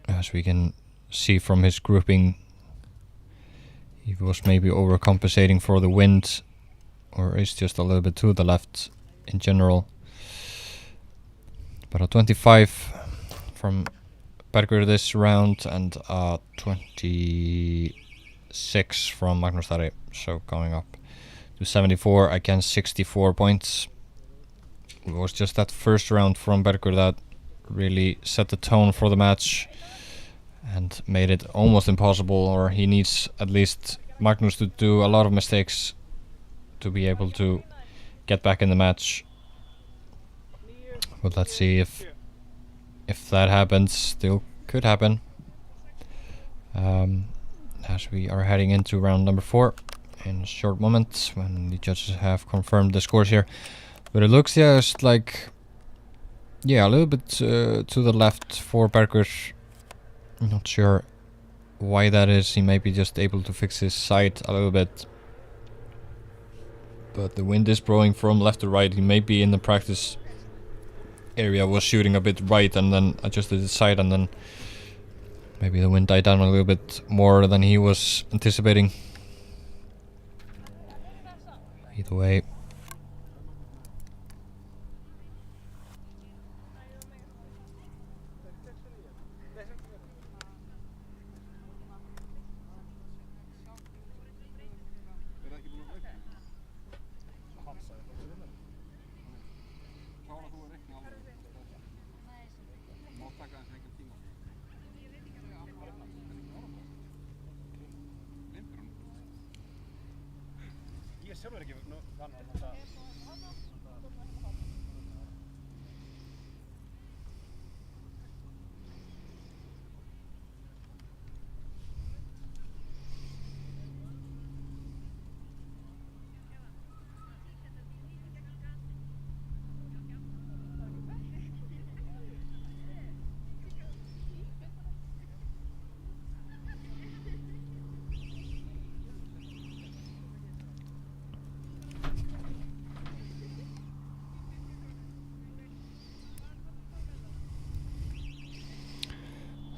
As we can see from his grouping, he was maybe overcompensating for the wind, or is just a little bit to the left in general. But a 25 from Bergur this round, and a 26 from Magnús Þari, so going up to 74 against 64 points. It was just that first round from Bergur that really set the tone for the match and made it almost impossible, or he needs at least Magnús to do a lot of mistakes to be able to get back in the match. But let's see if that happens. Still could happen. As we are heading into round number 4 in a short moment when the judges have confirmed the scores here. But it looks just like, a little bit to the left for Bergur. I'm not sure why that is. He may be just able to fix his side a little bit. But the wind is blowing from left to right. He may be in the practice area, was shooting a bit right and then adjusted his side, and then maybe the wind died down a little bit more than he was anticipating. Either way,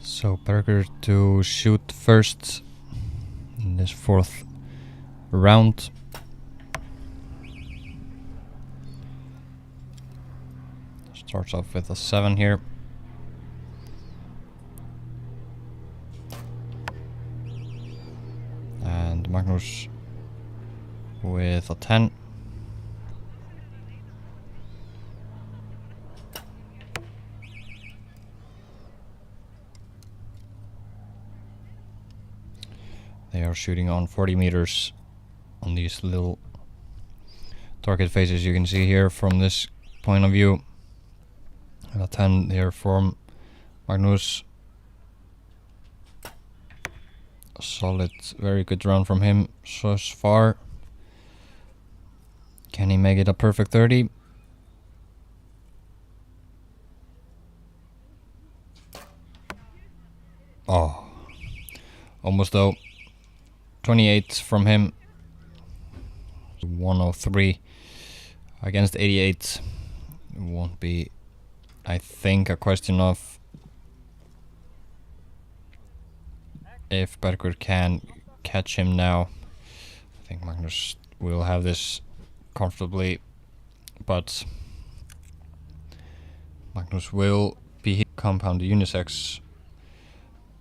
so Bergur to shoot first in this 4th round. Starts off with a 7 here. And Magnús with a 10. They are shooting on 40 meters on these little target faces you can see here from this point of view. And a 10 here from Magnus. A solid, very good round from him so far. Can he make it a perfect 30? Oh, almost though. 28 from him. 103 against 88. It won't be, I think, a question of if Bergur can catch him now. I think Magnus will have this comfortably, but Magnus will be compound unisex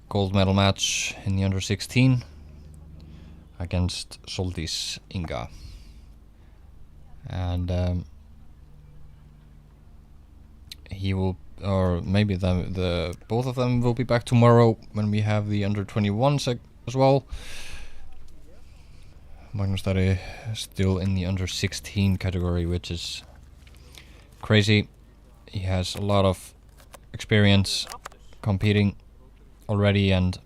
gold medal match in the under 16 against Soldís Inga. And he will, or maybe the both of them will be back tomorrow when we have the under 21 as well. Magnus Darri still in the under 16 category, which is crazy. He has a lot of experience competing already, and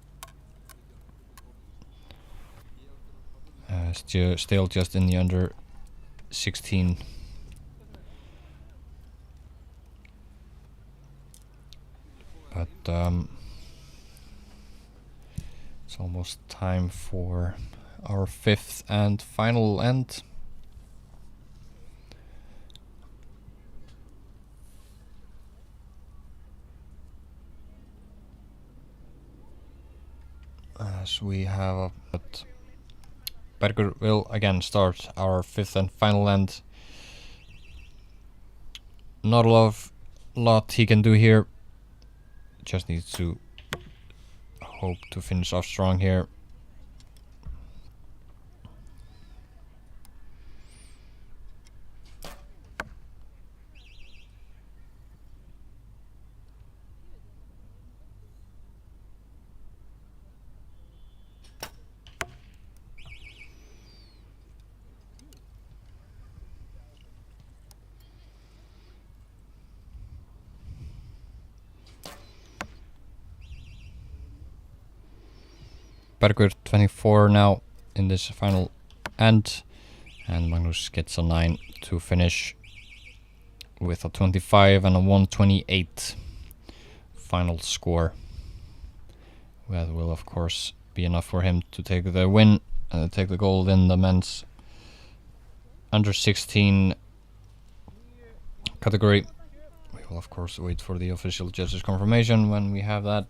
still just in the under 16. But it's almost time for our fifth and final end. As we have but Bergur will again start our fifth and final end. Not a lot he can do here. Just needs to hope to finish off strong here. Bergur 24 now in this final end, and Magnus gets a 9 to finish with a 25 and a 128 final score. That will of course be enough for him to take the win, take the gold in the men's under 16 category. We will of course wait for the official judges' confirmation when we have that.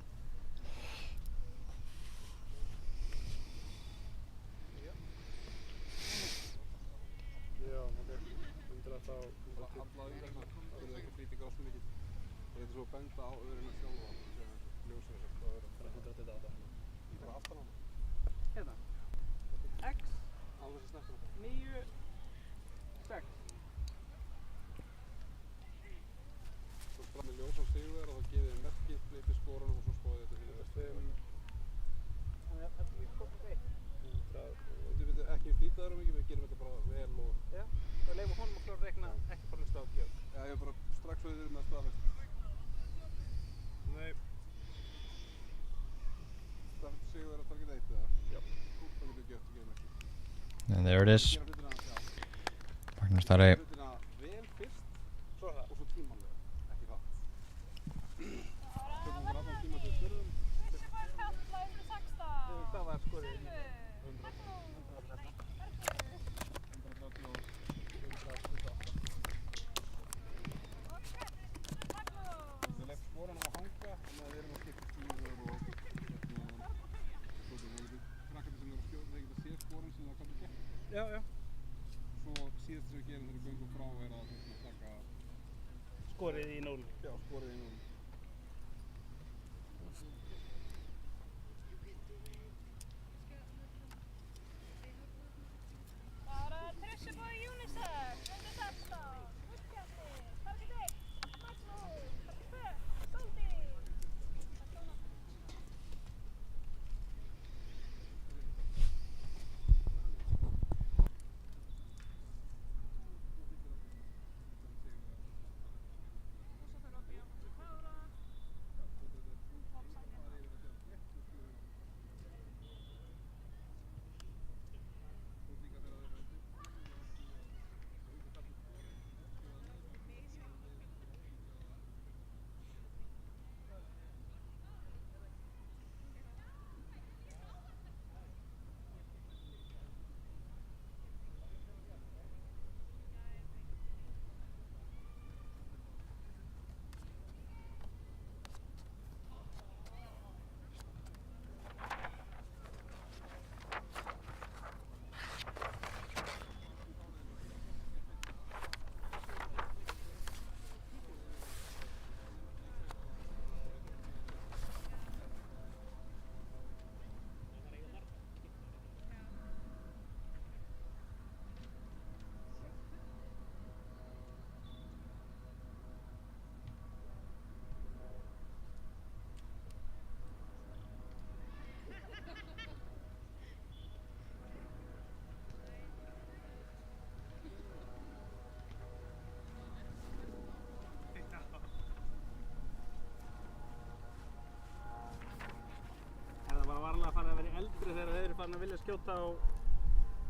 And there it is. Magnus Darri. Já, já. Svo síðast sem við gerum þegar við göngum frá að taka skorið í 0. Já, skorið í 0. Bara trössu på unisex, under 16, uppkastning, target 1, Magnus, target 2, Soldís. vilja skjóta á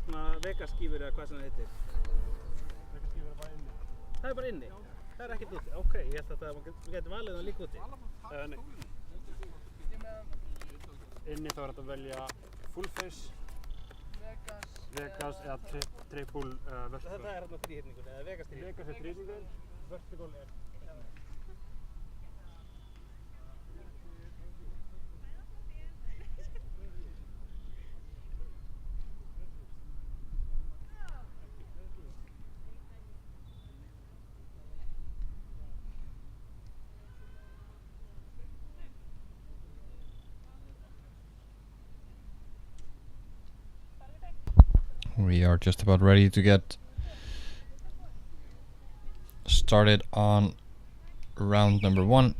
svona vegaskífur eða hvað sem það heitir. Vegaskífur er bara inni. Það er bara inni? Já. Það er ekkert úti? Ok, ég held að þú getur valið það líka úti. Nei. Inni þá er þetta að velja full face, Vegas eða triple vertical. Þetta er hérna þríhyrningur eða Vegas þríhyrningur? Vegas er þríhyrningur, vertical er We are just about ready to get started on round number 1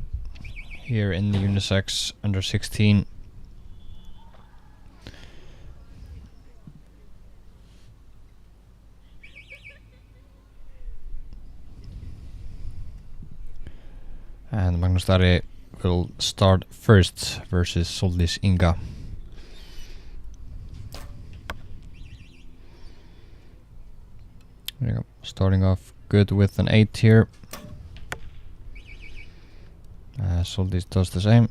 here in the unisex under 16. And Magnús Darri will start first versus Sóldís Inga. There you go. Starting off good with an 8 here. Sóldís does the same.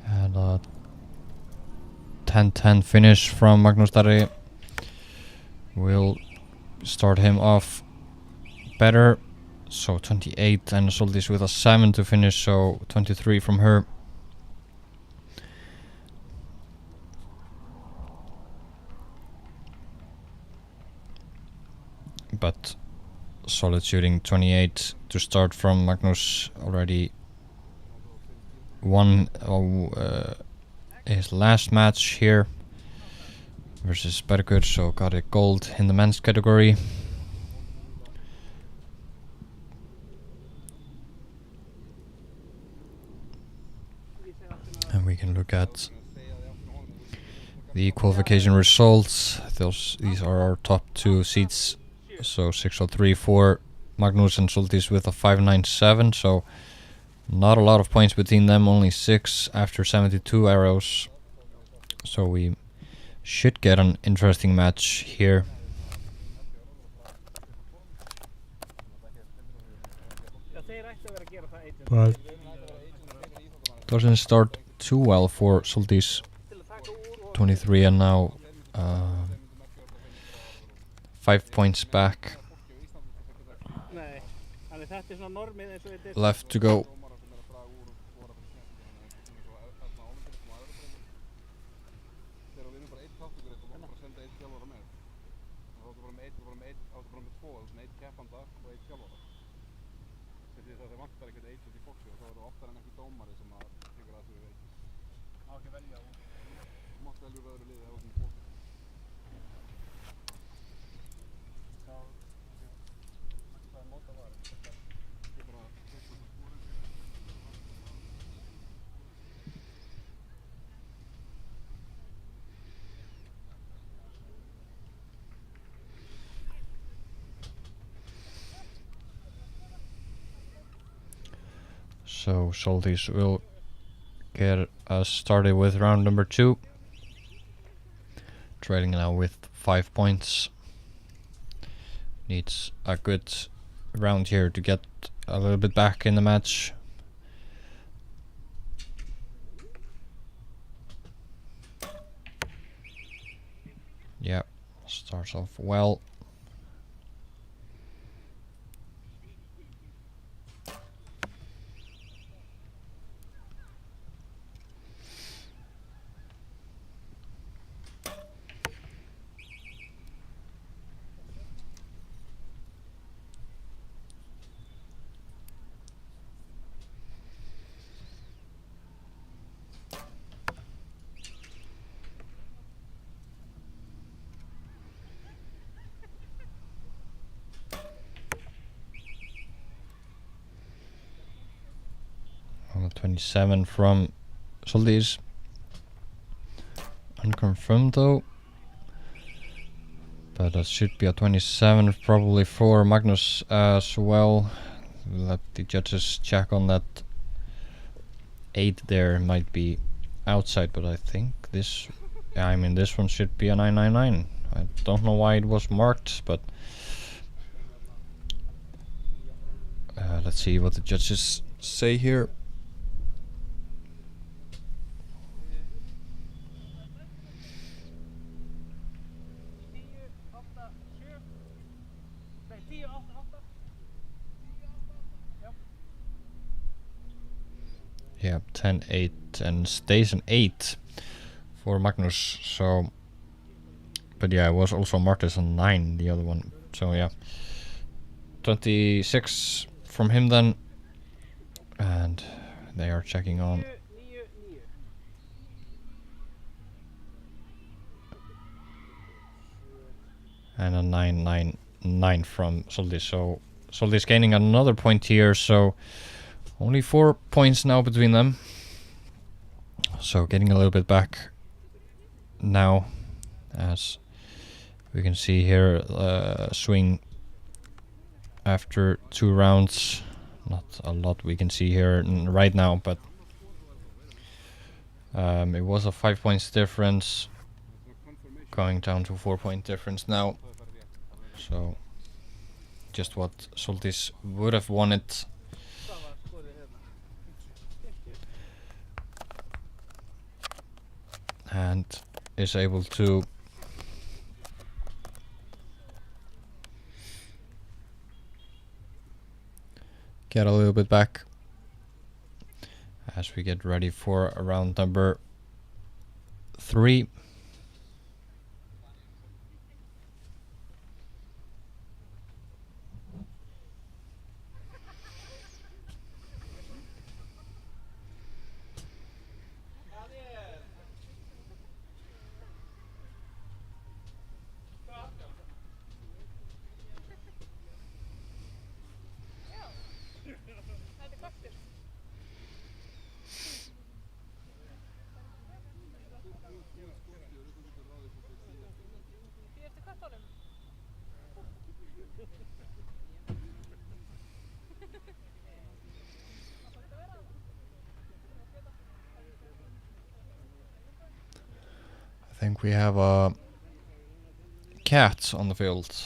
And a 10-10 finish from Magnús Darri will start him off better. So 28 and Sóldís with a 7 to finish, so 23 from her. But solid shooting, 28 to start from Magnús. Already won his last match here versus Bergur, so got a gold in the men's category. And we can look at the qualification results. These are our top 2 seeds. So 603 for Magnús and Sóldís with a 597. So not a lot of points between them, only 6 after 72 arrows. So we should get an interesting match here. But doesn't start too well for Sóldís. 23 and now 5 points back. Left to go. So Sóldís will get us started with round number 2. Trailing now with 5 points. Needs a good round here to get a little bit back in the match. Yeah, starts off well. 27 from Soldis. Unconfirmed though. But that should be a 27 probably for Magnus as well. Let the judges check on that. 8 there might be outside, but I think this, I mean this one should be a 999. I don't know why it was marked, but let's see what the judges say here. Yeah, 10-8 and stays an 8 for Magnus. So, but yeah, it was also marked as a 9, the other one. So yeah, 26 from him then, and they are checking on. And a 999 from Soldis. So Soldis gaining another point here. So only 4 points now between them. So getting a little bit back now, as we can see here, swing after 2 rounds. Not a lot we can see here right now, but it was a 5 points difference, going down to 4 point difference now. So just what Soldis would have wanted. And is able to get a little bit back as we get ready for round number 3. I think we have a cat on the field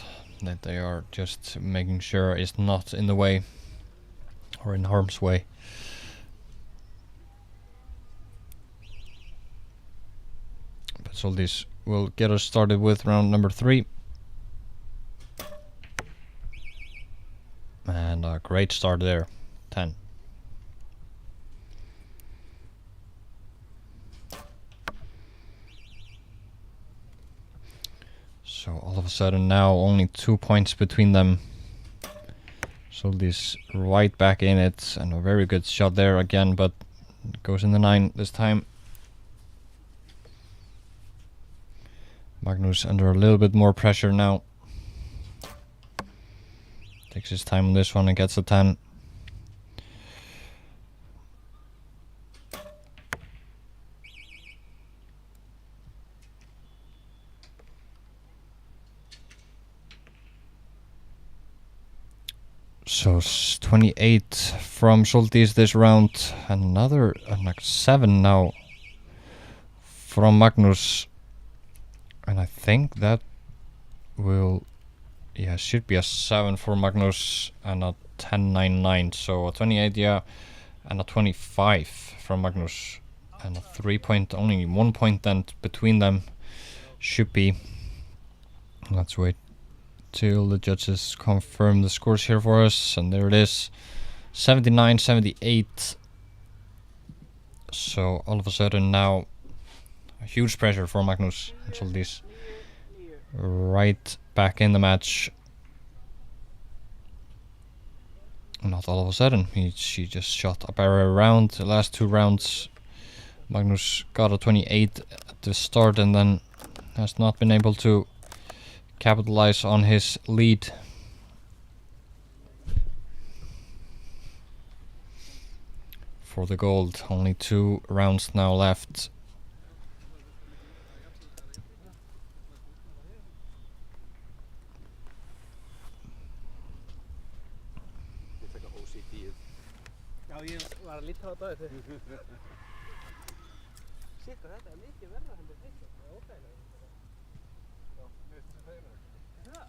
that they are just making sure is not in the way or in harm's way. But Soldis will get us started with round number 3. And a great start there, 10. So all of a sudden now only 2 points between them. Soldis right back in it, and a very good shot there again, but it goes in the 9 this time. Magnus under a little bit more pressure now. Takes his time on this one and gets a 10. So 28 from Soldis this round, another 7 now from Magnus, and I think that will, yeah, should be a 7 for Magnus and a 10-9-9, so a 28, yeah, and a 25 from Magnus, and a 3 point, only 1 point then between them should be. Let's wait till the judges confirm the scores here for us, and there it is, 79-78. So all of a sudden now a huge pressure for Magnus and Soldis right back in the match. Not all of a sudden, she just shot a barrier round. The last 2 rounds Magnus got a 28 at the start and then has not been able to capitalize on his lead. for the gold. Only 2 rounds now left. Ég tek að OCD-ið. Já, ég var að líta á þetta auðvitað. Shit, þetta mikið verra heldur hitt. Það óþægilega. Já, mér finnst þetta þeirra. Það?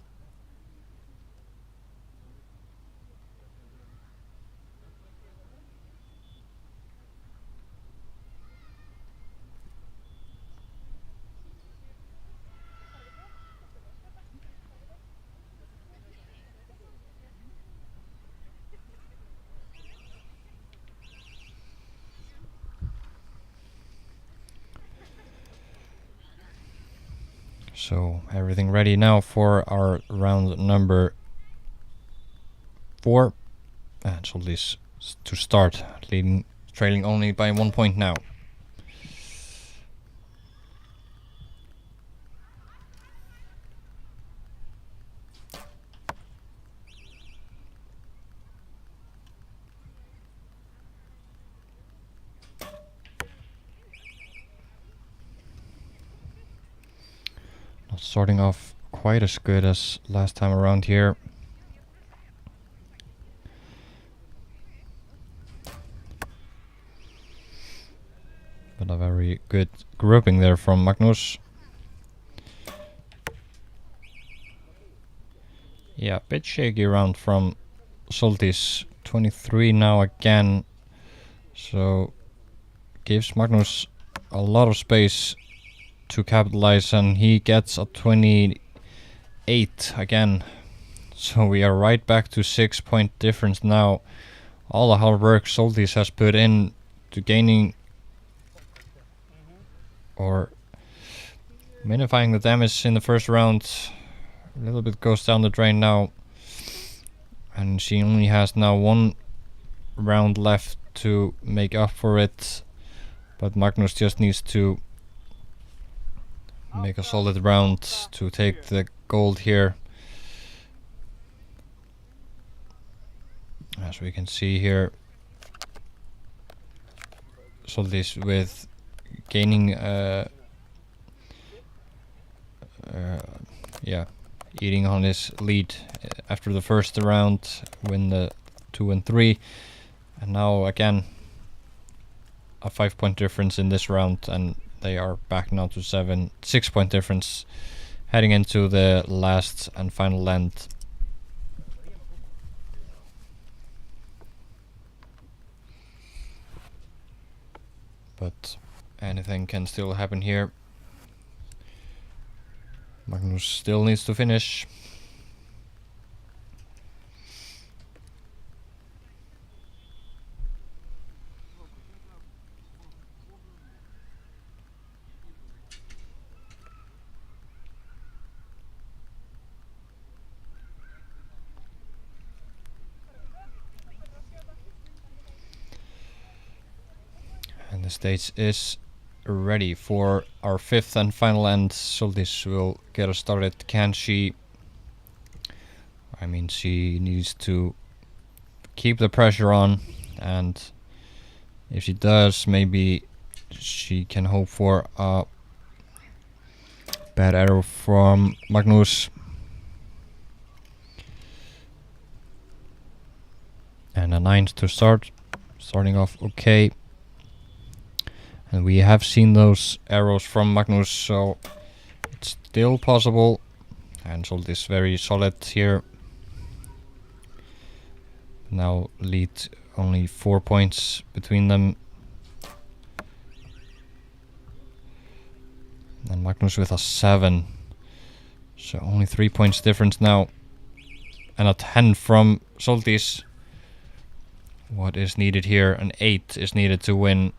So everything ready now for our round number 4. And Soltis to start, trailing only by 1 point now. Not starting off quite as good as last time around here. But a very good grouping there from Magnus. Yeah, bit shaky round from Soltis. 23 now again. So gives Magnus a lot of space to capitalize, and he gets a 28 again. So we are right back to 6 point difference now. All the hard work Soltis has put in to gaining or minifying the damage in the first round a little bit goes down the drain now, and she only has now 1 round left to make up for it. But Magnus just needs to make a solid round to take the gold here. As we can see here, Soltis with gaining eating on his lead after the first round, win the 2 and 3, and now again a 5 point difference in this round, and they are back now to 6 point difference heading into the last and final end. But anything can still happen here. Magnus still needs to finish. And the stage is ready for our 5th and final end. Soltis will get us started. Can she? I mean, she needs to keep the pressure on, and if she does, maybe she can hope for a bad arrow from Magnus. And a 9 to start. Starting off okay. And we have seen those arrows from Magnus, so it's still possible. And Soltis very solid here. Now lead only 4 points between them. And Magnus with a 7. So only 3 points difference now. And a 10 from Soltis. What is needed here? An 8 is needed to win.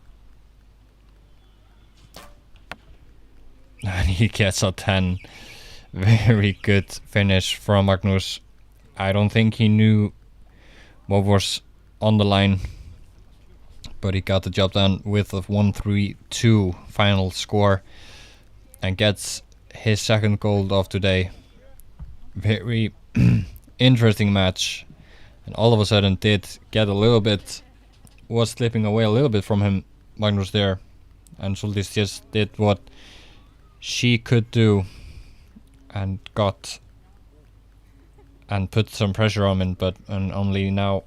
And he gets a 10. Very good finish from Magnus. I don't think he knew what was on the line, but he got the job done with a 1-3-2 final score and gets his 2nd gold of today. Very interesting match, and all of a sudden did get a little bit was slipping away a little bit from him, Magnus there, and Soldis just did what she could do and put some pressure on him, but only now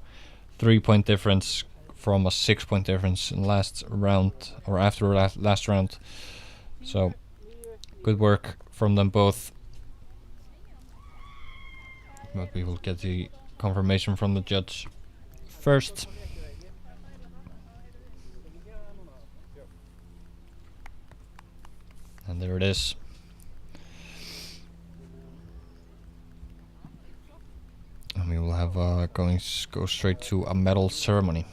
3-point difference from a 6-point difference in last round, or after last round. So good work from them both. But we will get the confirmation from the judge first. And there it is. And we will have go straight to a medal ceremony.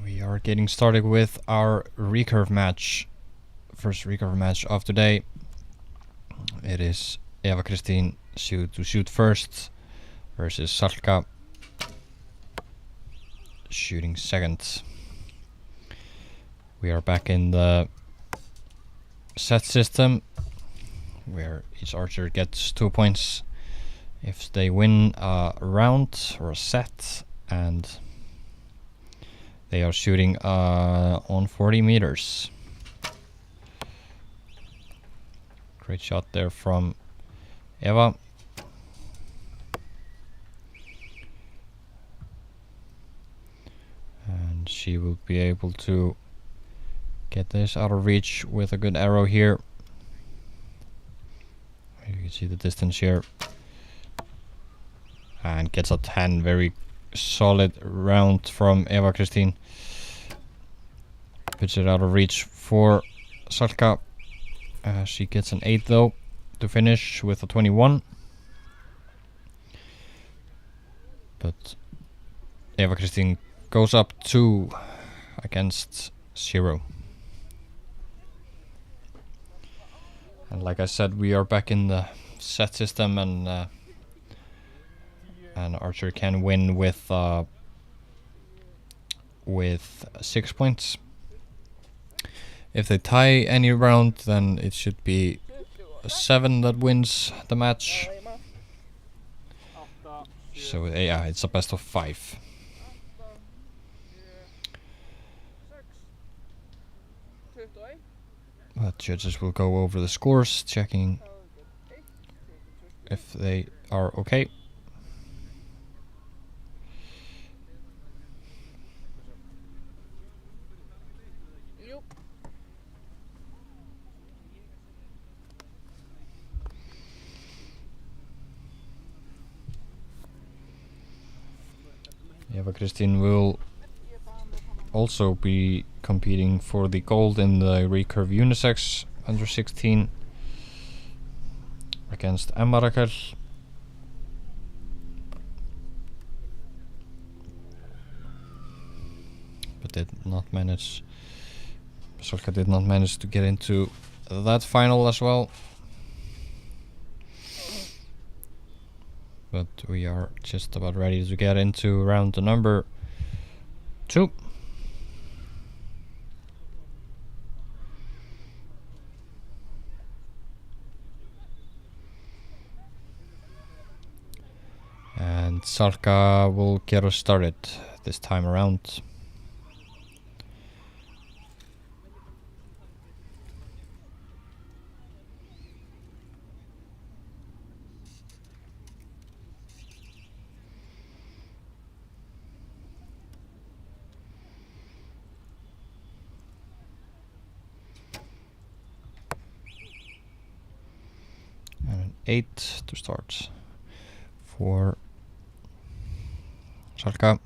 We are getting started with our recurve match. First recurve match of today. It is Eva Kristín to shoot first versus Salka shooting second. We are back in the set system where each archer gets 2 points if they win a round or a set, and they are shooting on 40 meters. Great shot there from Eva. And she will be able to get this out of reach with a good arrow here. You can see the distance here. And gets a 10. Very solid round from Eva Kristín. Puts it out of reach for Salka. She gets an 8 though to finish with a 21. But Eva Kristín goes up 2 against 0. And like I said, we are back in the set system, and Archer can win with 6 points. If they tie any round, then it should be a 7 that wins the match. So yeah, it's a best of 5. But judges will go over the scores, checking if they are okay. Eva Kristín will also be competing for the gold in the Recurve unisex under 16 against Emma Rakel. But did not manage. Salka did not manage to get into that final as well. But we are just about ready to get into round number 2. And Salka will get us started this time around. And an 8 to start for Salka.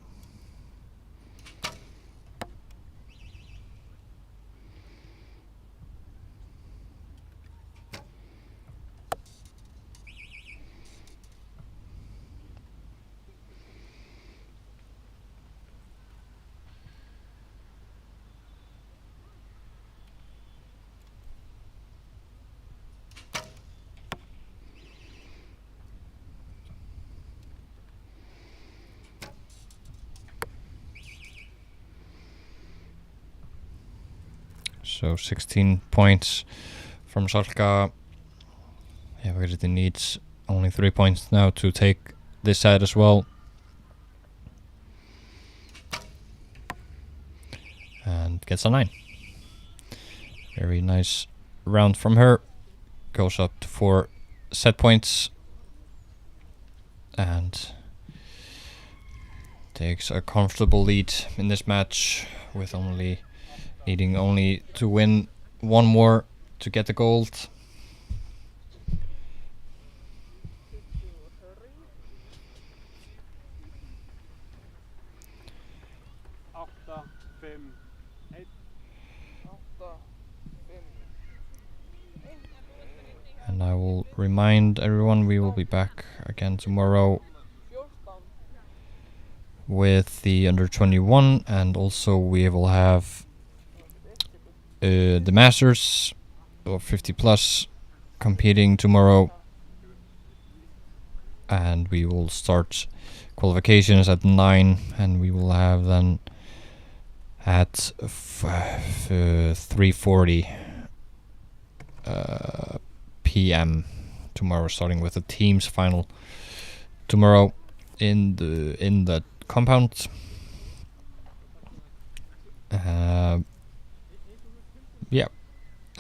So 16 points from Salka. Eva Kristín needs only 3 points now to take this side as well. And gets a 9. Very nice round from her. Goes up to 4 set points. And takes a comfortable lead in this match with needing only to win 1 more to get the gold. And I will remind everyone we will be back again tomorrow with the under 21, and also we will have the Masters or 50 plus competing tomorrow, and we will start qualifications at 9, and we will have then at 3:40 p.m. tomorrow, starting with the teams final tomorrow in the compound. Yeah,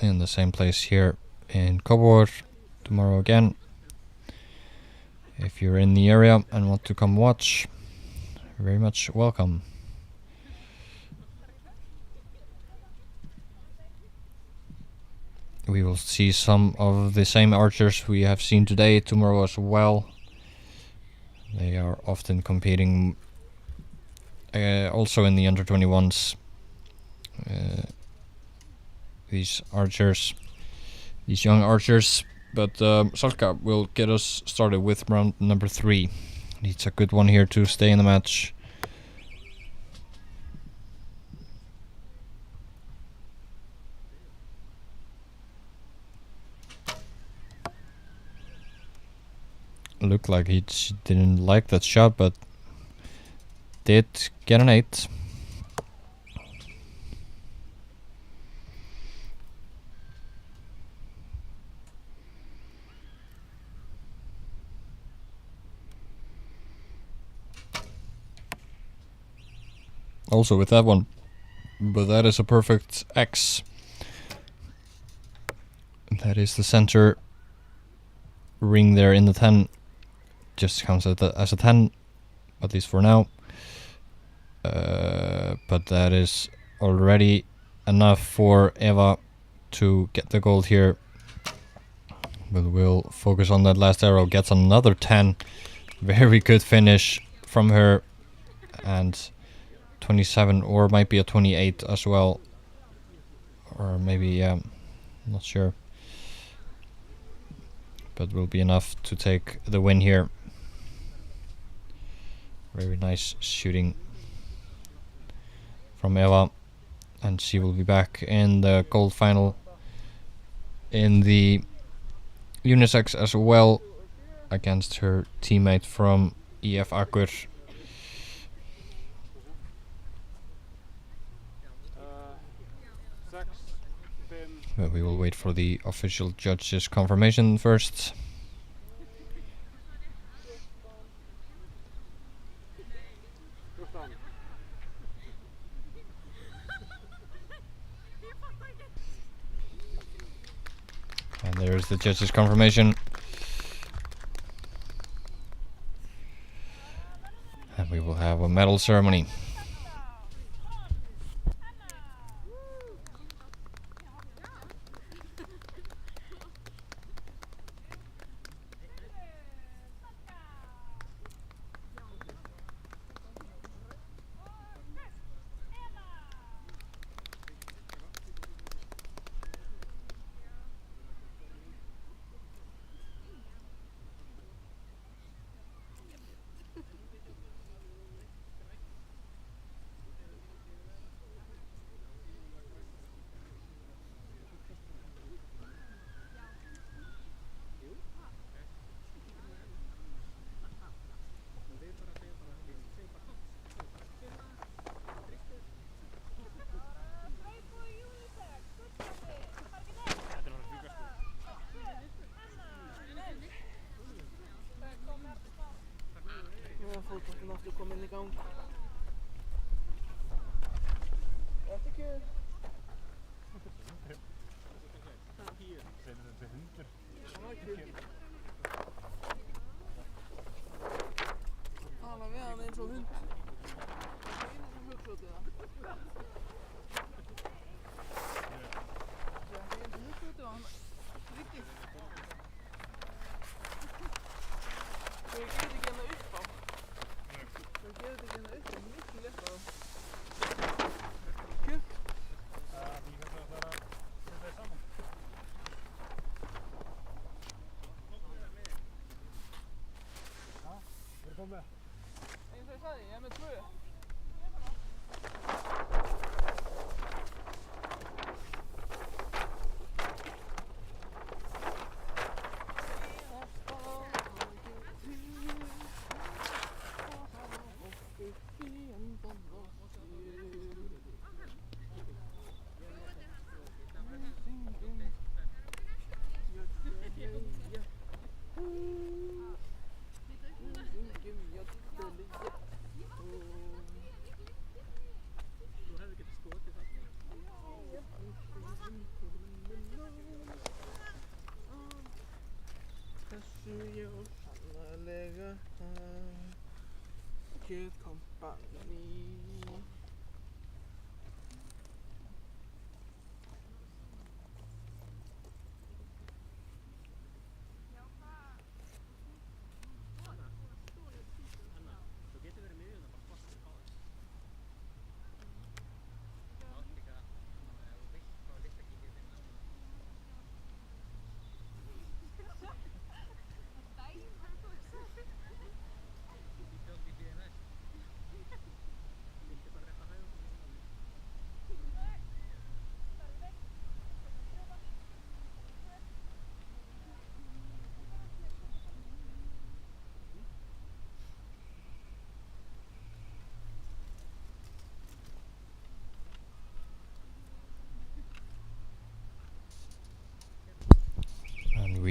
in the same place here in Kópavogur tomorrow again. If you're in the area and want to come watch, very much welcome. We will see some of the same archers we have seen today tomorrow as well. They are often competing also in the under 21s. These young archers, but Salka will get us started with round number 3. Needs a good one here to stay in the match. Looked like he didn't like that shot, but did get an 8. Also with that one, but that is a perfect X. That is the center ring there in the 10. Just counts as a 10, at least for now. But that is already enough for Eva to get the gold here. But we'll focus on that last arrow. Gets another 10. Very good finish from her. And 27, or might be a 28 as well. Or maybe, not sure. But will be enough to take the win here. Very nice shooting from Eva, and she will be back in the gold final in the unisex as well against her teammate from EF Akur. But we will wait for the official judges' confirmation first. And there's the judges' confirmation. And we will have a medal ceremony. Fótboltinn aftur kominn í gang. Þetta kjöð. Tala við hann eins og hund. Það einu sem hugslótið það. Það er eins og hugslótið og hann tryggir. Þau gerir ekki hérna upp á. Þau gerir ekki hérna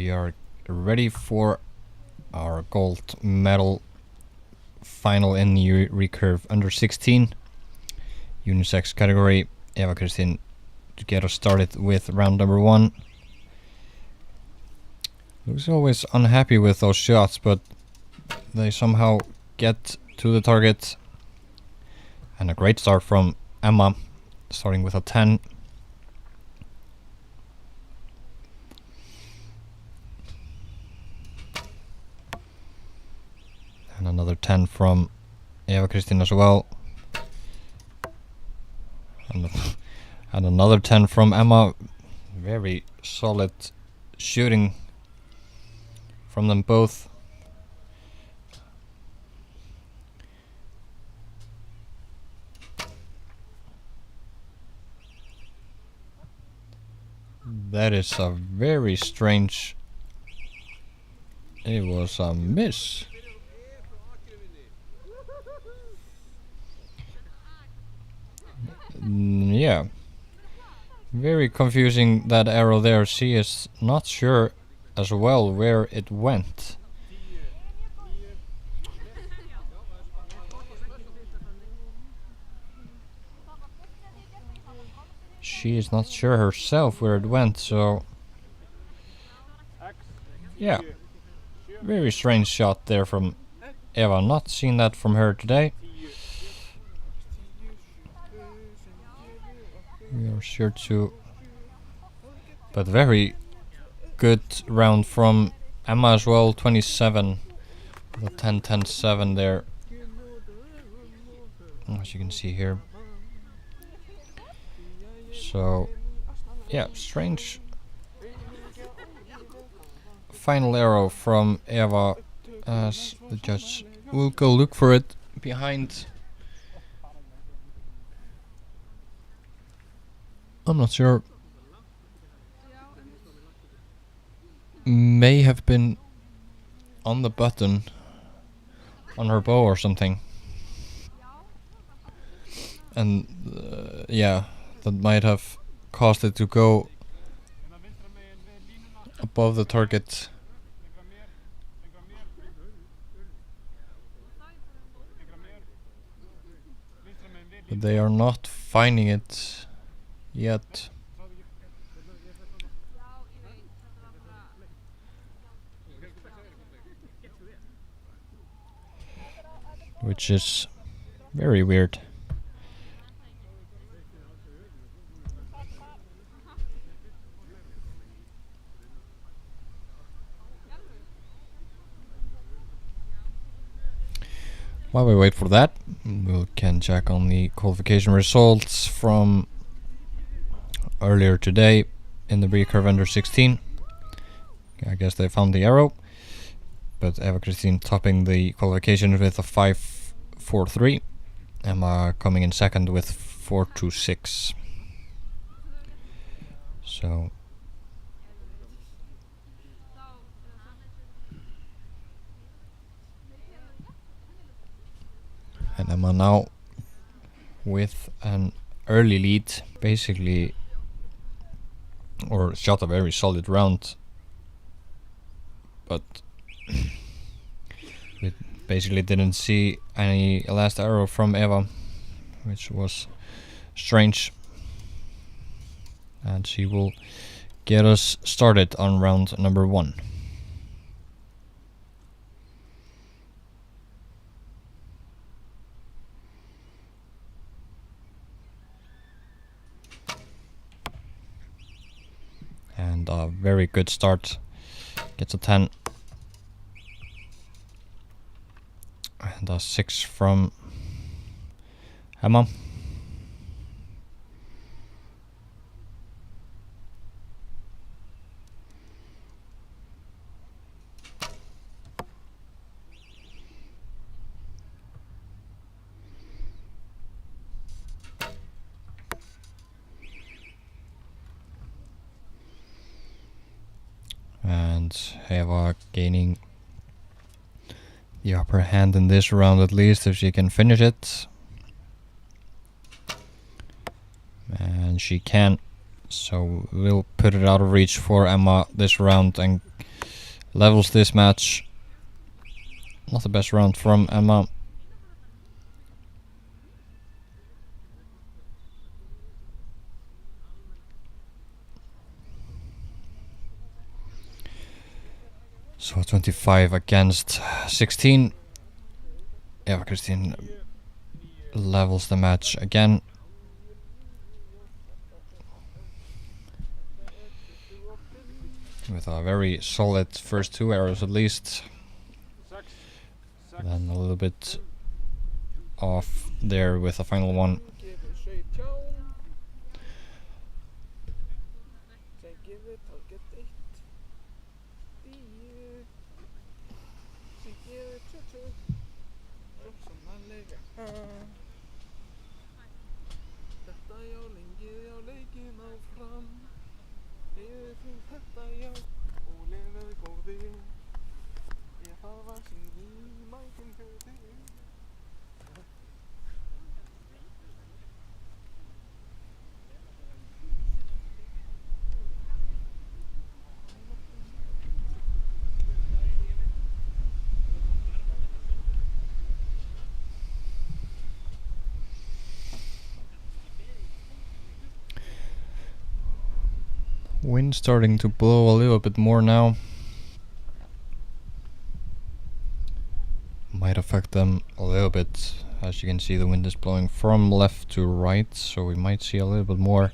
we are ready for our gold medal final in the Recurve under 16 unisex category. Eva Kristín to get us started with round number 1. Looks always unhappy with those shots, but they somehow get to the target. And a great start from Emma, starting with a 10. And another 10 from Eva Kristín as well. And another 10 from Emma. Very solid shooting from them both. That is a very strange. It was a miss. Yeah. Very confusing, that arrow there. She is not sure as well where it went. She is not sure herself where it went, so yeah. Very strange shot there from Eva. Not seen that from her today. We are sure to, but very good round from Emma as well. 27, the 10-10-7 there, as you can see here. So yeah, strange final arrow from Eva, as the judge will go look for it behind. I'm not sure. May have been on the button on her bow or something. And yeah, that might have caused it to go above the target. But they are not finding it yet. Which is very weird. While we wait for that, we can check on the qualification results from earlier today in the Recurve under 16. I guess they found the arrow, but Eva Kristín topping the qualification with a 5.43. Emma coming in second with 4.26. So and Emma now with an early lead, basically, or shot a very solid round, but we basically didn't see any last arrow from Eva, which was strange. And she will get us started on round number 1. And a very good start. Gets a 10. And a 6 from Emma. And Eva gaining the upper hand in this round, at least, if she can finish it. And she can. So we'll put it out of reach for Emma this round and levels this match. Not the best round from Emma. So 25 against 16. Eva Kristín levels the match again. With a very solid first 2 arrows at least. Then a little bit off there with the final one. Wind starting to blow a little bit more now. Might affect them a little bit. As you can see, the wind is blowing from left to right, so we might see a little bit more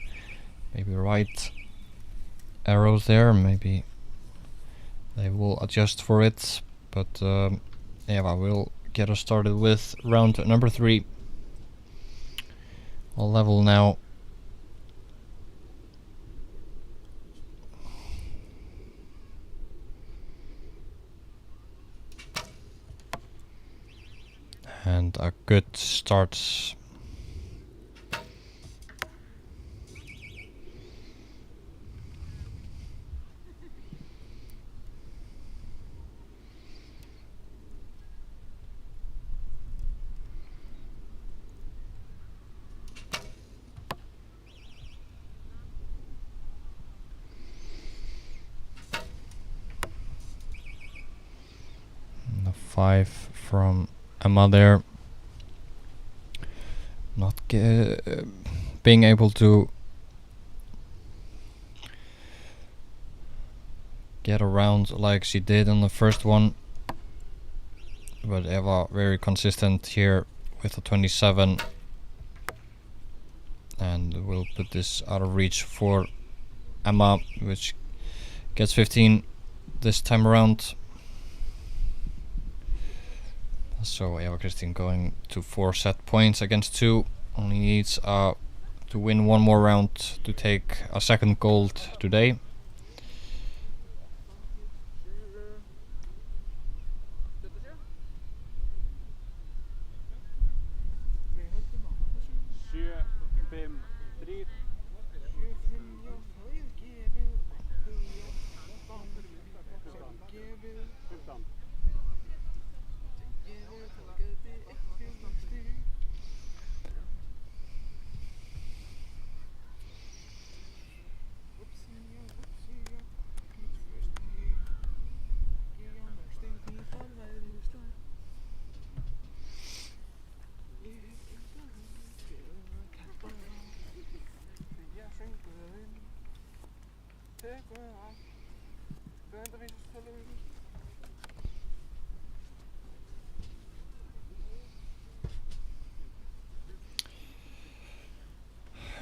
maybe right arrows there. Maybe they will adjust for it, but Eva will get us started with round number 3. We'll level now. And a good start. And the 5 from Emma there. Not being able to get around like she did on the first one, but Eva very consistent here with a 27, and we'll put this out of reach for Emma, which gets 15 this time around. So Eva Kristín going to 4 set points against 2. Only needs to win 1 more round to take a second gold today.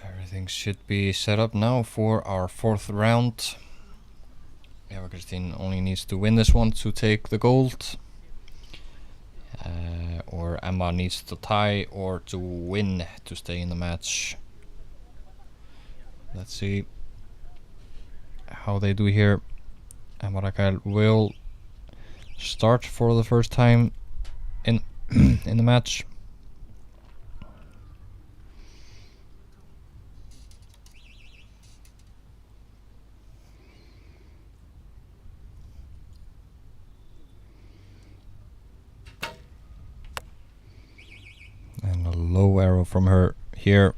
Everything should be set up now for our 4th round. Eva Kristín only needs to win this one to take the gold. Or Emma needs to tie or to win to stay in the match. Let's see how they do here. Emma Rakel will start for the first time in in the match. And a low arrow from her here.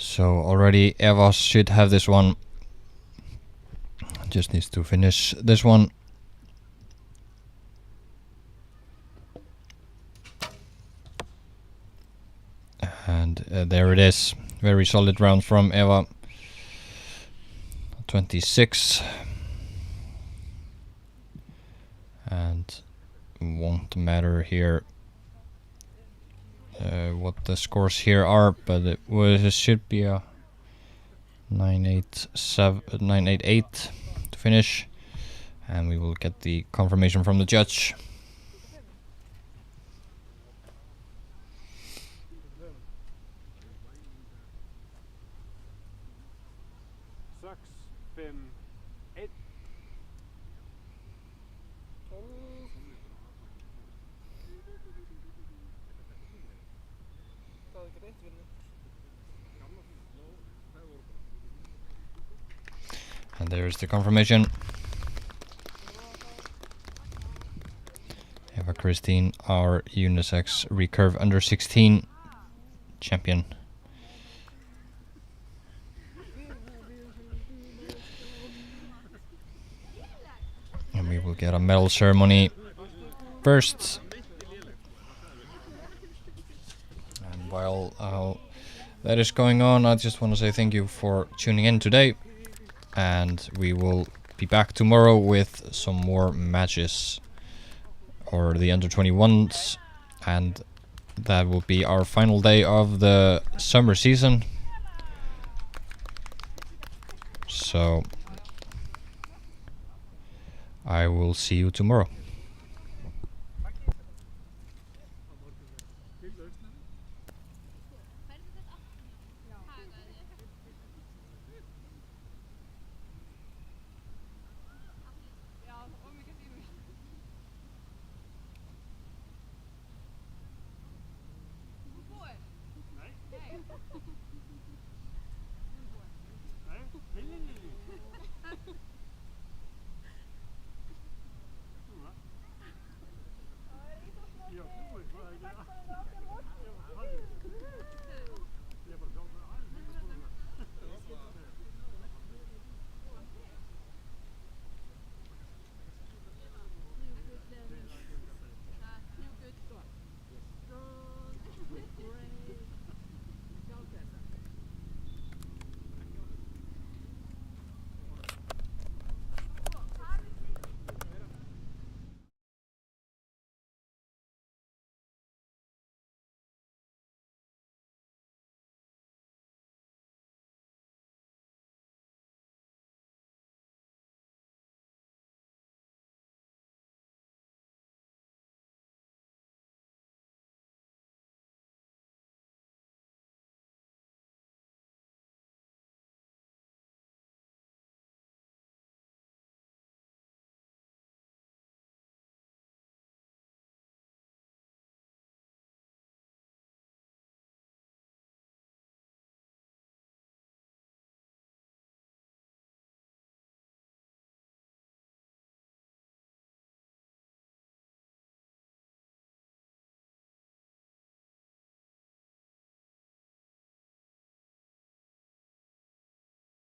So already Eva should have this one. Just needs to finish this one. And there it is. Very solid round from Eva. 26. And won't matter here what the scores here are, but it should be a 988 to finish, and we will get the confirmation from the judge. And there's the confirmation. Eva Christine, our unisex recurve under 16 champion. And we will get a medal ceremony first. And while that is going on, I just want to say thank you for tuning in today. And we will be back tomorrow with some more matches, or the under 21s, and that will be our final day of the summer season. So I will see you tomorrow.